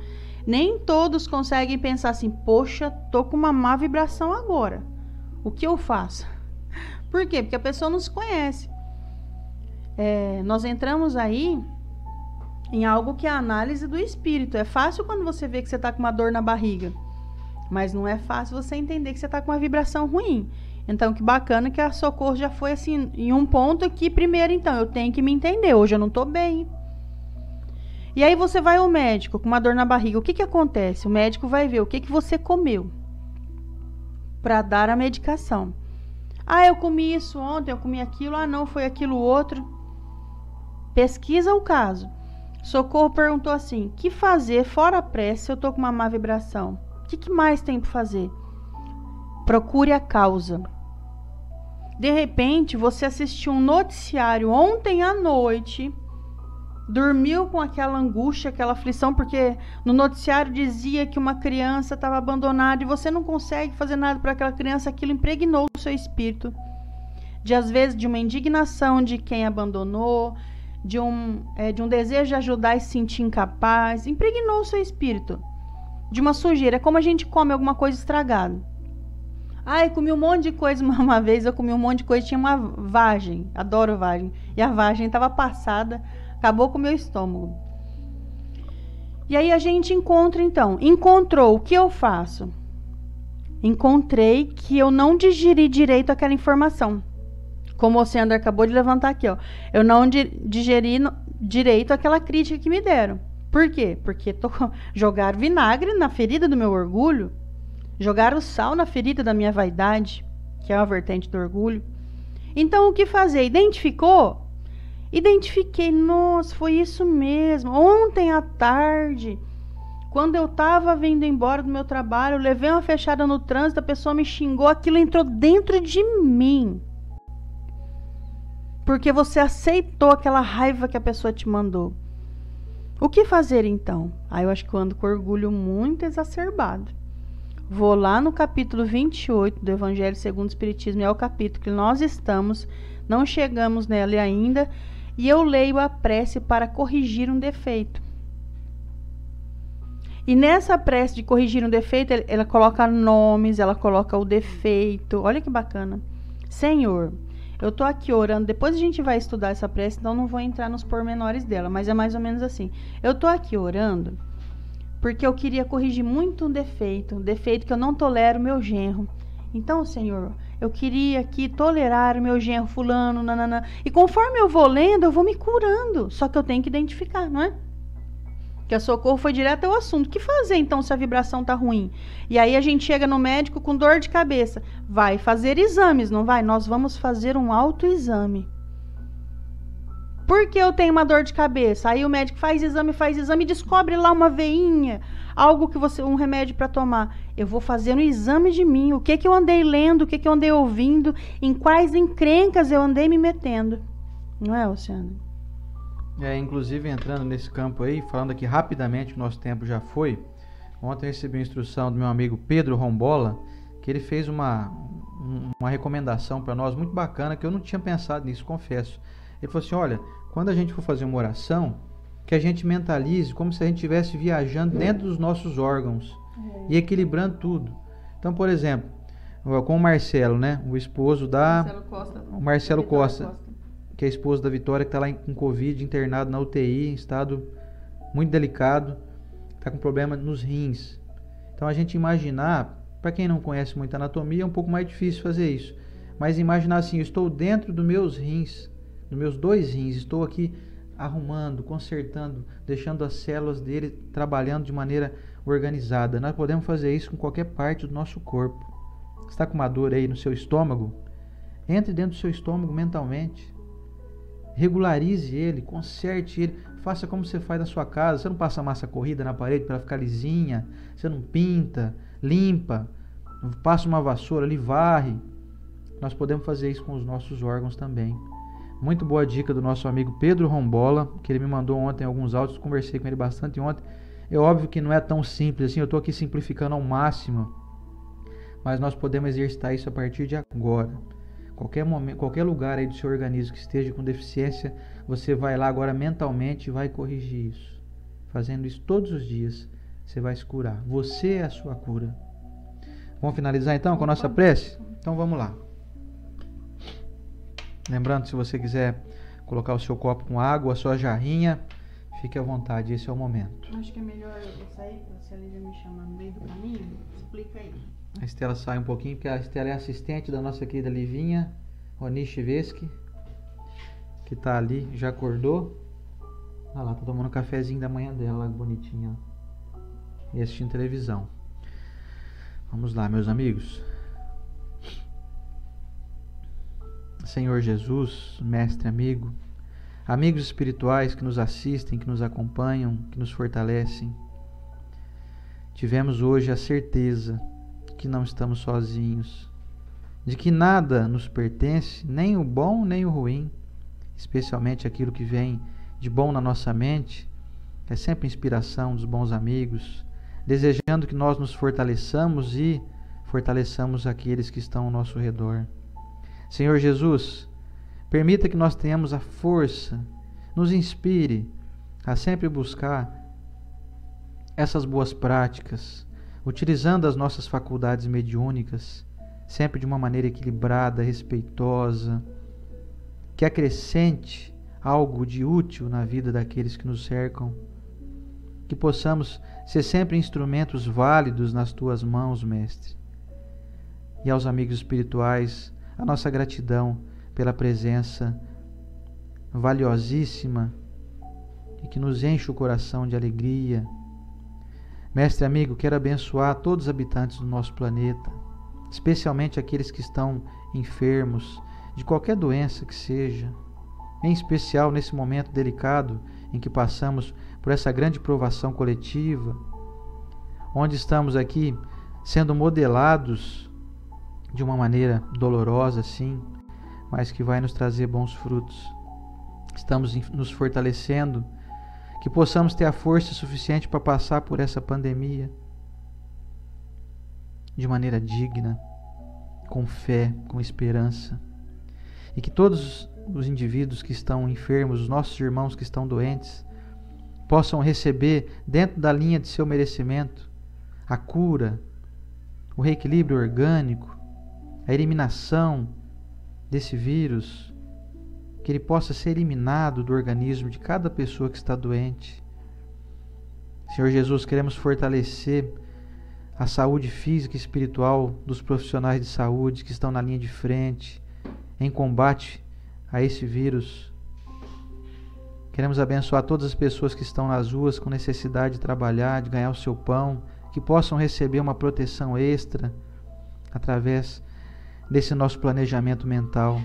Nem todos conseguem pensar assim: poxa, tô com uma má vibração agora. O que eu faço? Por quê? Porque a pessoa não se conhece. Nós entramos aí em algo que é a análise do espírito. É fácil quando você vê que você está com uma dor na barriga. Mas não é fácil você entender que você está com uma vibração ruim. Então, que bacana que a Socorro já foi assim, em um ponto que, primeiro, então, eu tenho que me entender. Hoje eu não estou bem. E aí você vai ao médico com uma dor na barriga. O que que acontece? O médico vai ver o que que você comeu para dar a medicação. Ah, eu comi isso ontem, eu comi aquilo. Ah, não, foi aquilo outro. Pesquisa o caso. Socorro perguntou assim, que fazer fora a prece se eu estou com uma má vibração? O que mais tem para fazer? Procure a causa. De repente, você assistiu um noticiário ontem à noite, dormiu com aquela angústia, aquela aflição, porque no noticiário dizia que uma criança estava abandonada e você não consegue fazer nada para aquela criança, aquilo impregnou o seu espírito. Às vezes, de uma indignação de quem abandonou, de um desejo de ajudar e se sentir incapaz, impregnou o seu espírito. De uma sujeira, é como a gente come alguma coisa estragada. Ah, eu comi um monte de coisa. Uma vez eu comi um monte de coisa, tinha uma vagem, adoro vagem, e a vagem estava passada, acabou com o meu estômago. E aí a gente encontrou, o que eu faço? Encontrei que eu não digeri direito aquela informação. Como o Sandro acabou de levantar aqui, ó. Eu não digeri direito aquela crítica que me deram. Por quê? Porque jogaram vinagre na ferida do meu orgulho, jogaram sal na ferida da minha vaidade, que é uma vertente do orgulho. Então, o que fazer? Identificou? Identifiquei. Nossa, foi isso mesmo. Ontem à tarde, quando eu estava vindo embora do meu trabalho, eu levei uma fechada no trânsito, a pessoa me xingou, aquilo entrou dentro de mim. Porque você aceitou aquela raiva que a pessoa te mandou. O que fazer então? Aí eu acho que eu ando com orgulho muito exacerbado. Vou lá no capítulo 28 do Evangelho segundo o Espiritismo, é o capítulo que nós estamos, não chegamos nele ainda, e eu leio a prece para corrigir um defeito. E nessa prece de corrigir um defeito, ela coloca nomes, ela coloca o defeito. Olha que bacana. Senhor, eu estou aqui orando, depois a gente vai estudar essa prece, então não vou entrar nos pormenores dela, mas é mais ou menos assim. Eu estou aqui orando porque eu queria corrigir muito um defeito que eu não tolero o meu genro. Então, Senhor, eu queria aqui tolerar o meu genro fulano, nananã. E conforme eu vou lendo, eu vou me curando. Só que eu tenho que identificar, não é? Que a Socorro foi direto ao assunto. O que fazer, então, se a vibração tá ruim? E aí a gente chega no médico com dor de cabeça. Vai fazer exames, não vai? Nós vamos fazer um autoexame. Por que eu tenho uma dor de cabeça? Aí o médico faz exame e descobre lá uma veinha, um remédio para tomar. Eu vou fazer um exame de mim, o que eu andei lendo, o que eu andei ouvindo, em quais encrencas eu andei me metendo. Não é, Luciano? Inclusive entrando nesse campo aí, falando aqui rapidamente, o nosso tempo já foi. Ontem eu recebi uma instrução do meu amigo Pedro Rombola, que ele fez uma recomendação para nós muito bacana, que eu não tinha pensado nisso, confesso. Ele falou assim, olha, quando a gente for fazer uma oração, que a gente mentalize como se a gente estivesse viajando dentro dos nossos órgãos e equilibrando tudo. Então, por exemplo, com o Marcelo, né? O esposo da... Marcelo Costa, que é esposo da Vitória, que está lá com Covid, internado na UTI, em estado muito delicado, está com problema nos rins. Então, a gente imaginar, para quem não conhece muito anatomia, é um pouco mais difícil fazer isso. Mas imaginar assim, eu estou dentro dos meus rins, dos meus 2 rins, estou aqui arrumando, consertando, deixando as células dele trabalhando de maneira organizada. Nós podemos fazer isso com qualquer parte do nosso corpo. Você está com uma dor aí no seu estômago? Entre dentro do seu estômago mentalmente. Regularize ele, conserte ele, faça como você faz na sua casa. Você não passa massa corrida na parede para ela ficar lisinha, você não pinta, limpa, passa uma vassoura ali, varre. Nós podemos fazer isso com os nossos órgãos também. Muito boa dica do nosso amigo Pedro Rombola, que ele me mandou ontem alguns áudios, conversei com ele bastante ontem. É óbvio que não é tão simples assim, eu estou aqui simplificando ao máximo, mas nós podemos exercitar isso a partir de agora. Qualquer momento, qualquer lugar aí do seu organismo que esteja com deficiência, você vai lá agora mentalmente e vai corrigir isso. Fazendo isso todos os dias, você vai se curar. Você é a sua cura. Vamos finalizar então com a nossa prece? Então vamos lá. Lembrando, se você quiser colocar o seu copo com água, a sua jarrinha, Fique à vontade, esse é o momento. Acho que é melhor eu sair, porque se a Lívia me chamar no meio do caminho, explica aí. A Estela sai um pouquinho, porque a Estela é assistente da nossa querida Livinha, Roni Chivesky, que tá ali, já acordou. Olha lá, tá tomando um cafezinho da manhã dela, bonitinha. E assistindo televisão. Vamos lá, meus amigos. Senhor Jesus, mestre amigo, amigos espirituais que nos assistem, que nos acompanham, que nos fortalecem. Tivemos hoje a certeza que não estamos sozinhos, de que nada nos pertence, nem o bom nem o ruim, especialmente aquilo que vem de bom na nossa mente, é sempre inspiração dos bons amigos, desejando que nós nos fortaleçamos e fortaleçamos aqueles que estão ao nosso redor. Senhor Jesus, permita que nós tenhamos a força, nos inspire a sempre buscar essas boas práticas, utilizando as nossas faculdades mediúnicas, sempre de uma maneira equilibrada, respeitosa, que acrescente algo de útil na vida daqueles que nos cercam, que possamos ser sempre instrumentos válidos nas tuas mãos, Mestre. E aos amigos espirituais, a nossa gratidão pela presença valiosíssima e que nos enche o coração de alegria. Mestre amigo, quero abençoar todos os habitantes do nosso planeta, especialmente aqueles que estão enfermos de qualquer doença que seja, em especial nesse momento delicado em que passamos por essa grande provação coletiva, onde estamos aqui sendo modelados de uma maneira dolorosa, sim, mas que vai nos trazer bons frutos. Estamos nos fortalecendo, que possamos ter a força suficiente para passar por essa pandemia de maneira digna, com fé, com esperança. E que todos os indivíduos que estão enfermos, os nossos irmãos que estão doentes, possam receber, dentro da linha de seu merecimento, a cura, o reequilíbrio orgânico, a eliminação desse vírus, que ele possa ser eliminado do organismo de cada pessoa que está doente. Senhor Jesus, queremos fortalecer a saúde física e espiritual dos profissionais de saúde que estão na linha de frente, em combate a esse vírus. Queremos abençoar todas as pessoas que estão nas ruas com necessidade de trabalhar, de ganhar o seu pão, que possam receber uma proteção extra através desse nosso planejamento mental.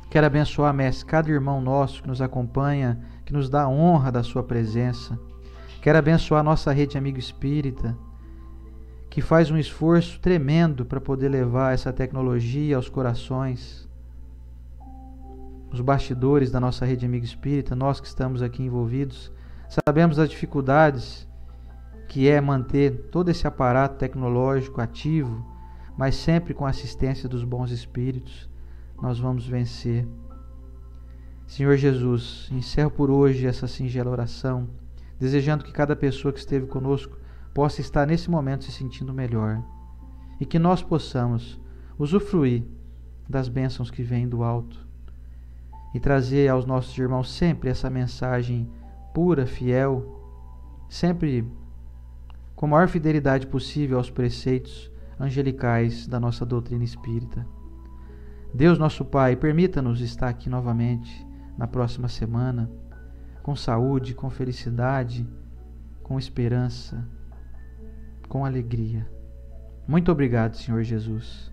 Quero abençoar, Mestre, cada irmão nosso que nos acompanha, que nos dá a honra da sua presença. Quero abençoar a nossa rede Amigo Espírita, que faz um esforço tremendo para poder levar essa tecnologia aos corações. Os bastidores da nossa rede Amigo Espírita, nós que estamos aqui envolvidos, sabemos das dificuldades que é manter todo esse aparato tecnológico ativo, mas sempre com a assistência dos bons espíritos, nós vamos vencer. Senhor Jesus, encerro por hoje essa singela oração, desejando que cada pessoa que esteve conosco possa estar nesse momento se sentindo melhor e que nós possamos usufruir das bênçãos que vêm do alto e trazer aos nossos irmãos sempre essa mensagem pura, fiel, sempre com a maior fidelidade possível aos preceitos angelicais da nossa doutrina espírita. Deus nosso Pai, permita-nos estar aqui novamente na próxima semana, com saúde, com felicidade, com esperança, com alegria. Muito obrigado, Senhor Jesus.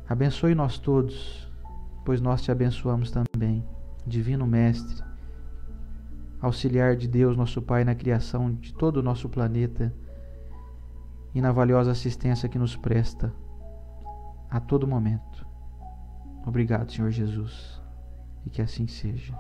Abençoe nós todos, pois nós te abençoamos também, Divino Mestre, auxiliar de Deus nosso Pai na criação de todo o nosso planeta e na valiosa assistência que nos presta a todo momento. Obrigado, Senhor Jesus, e que assim seja.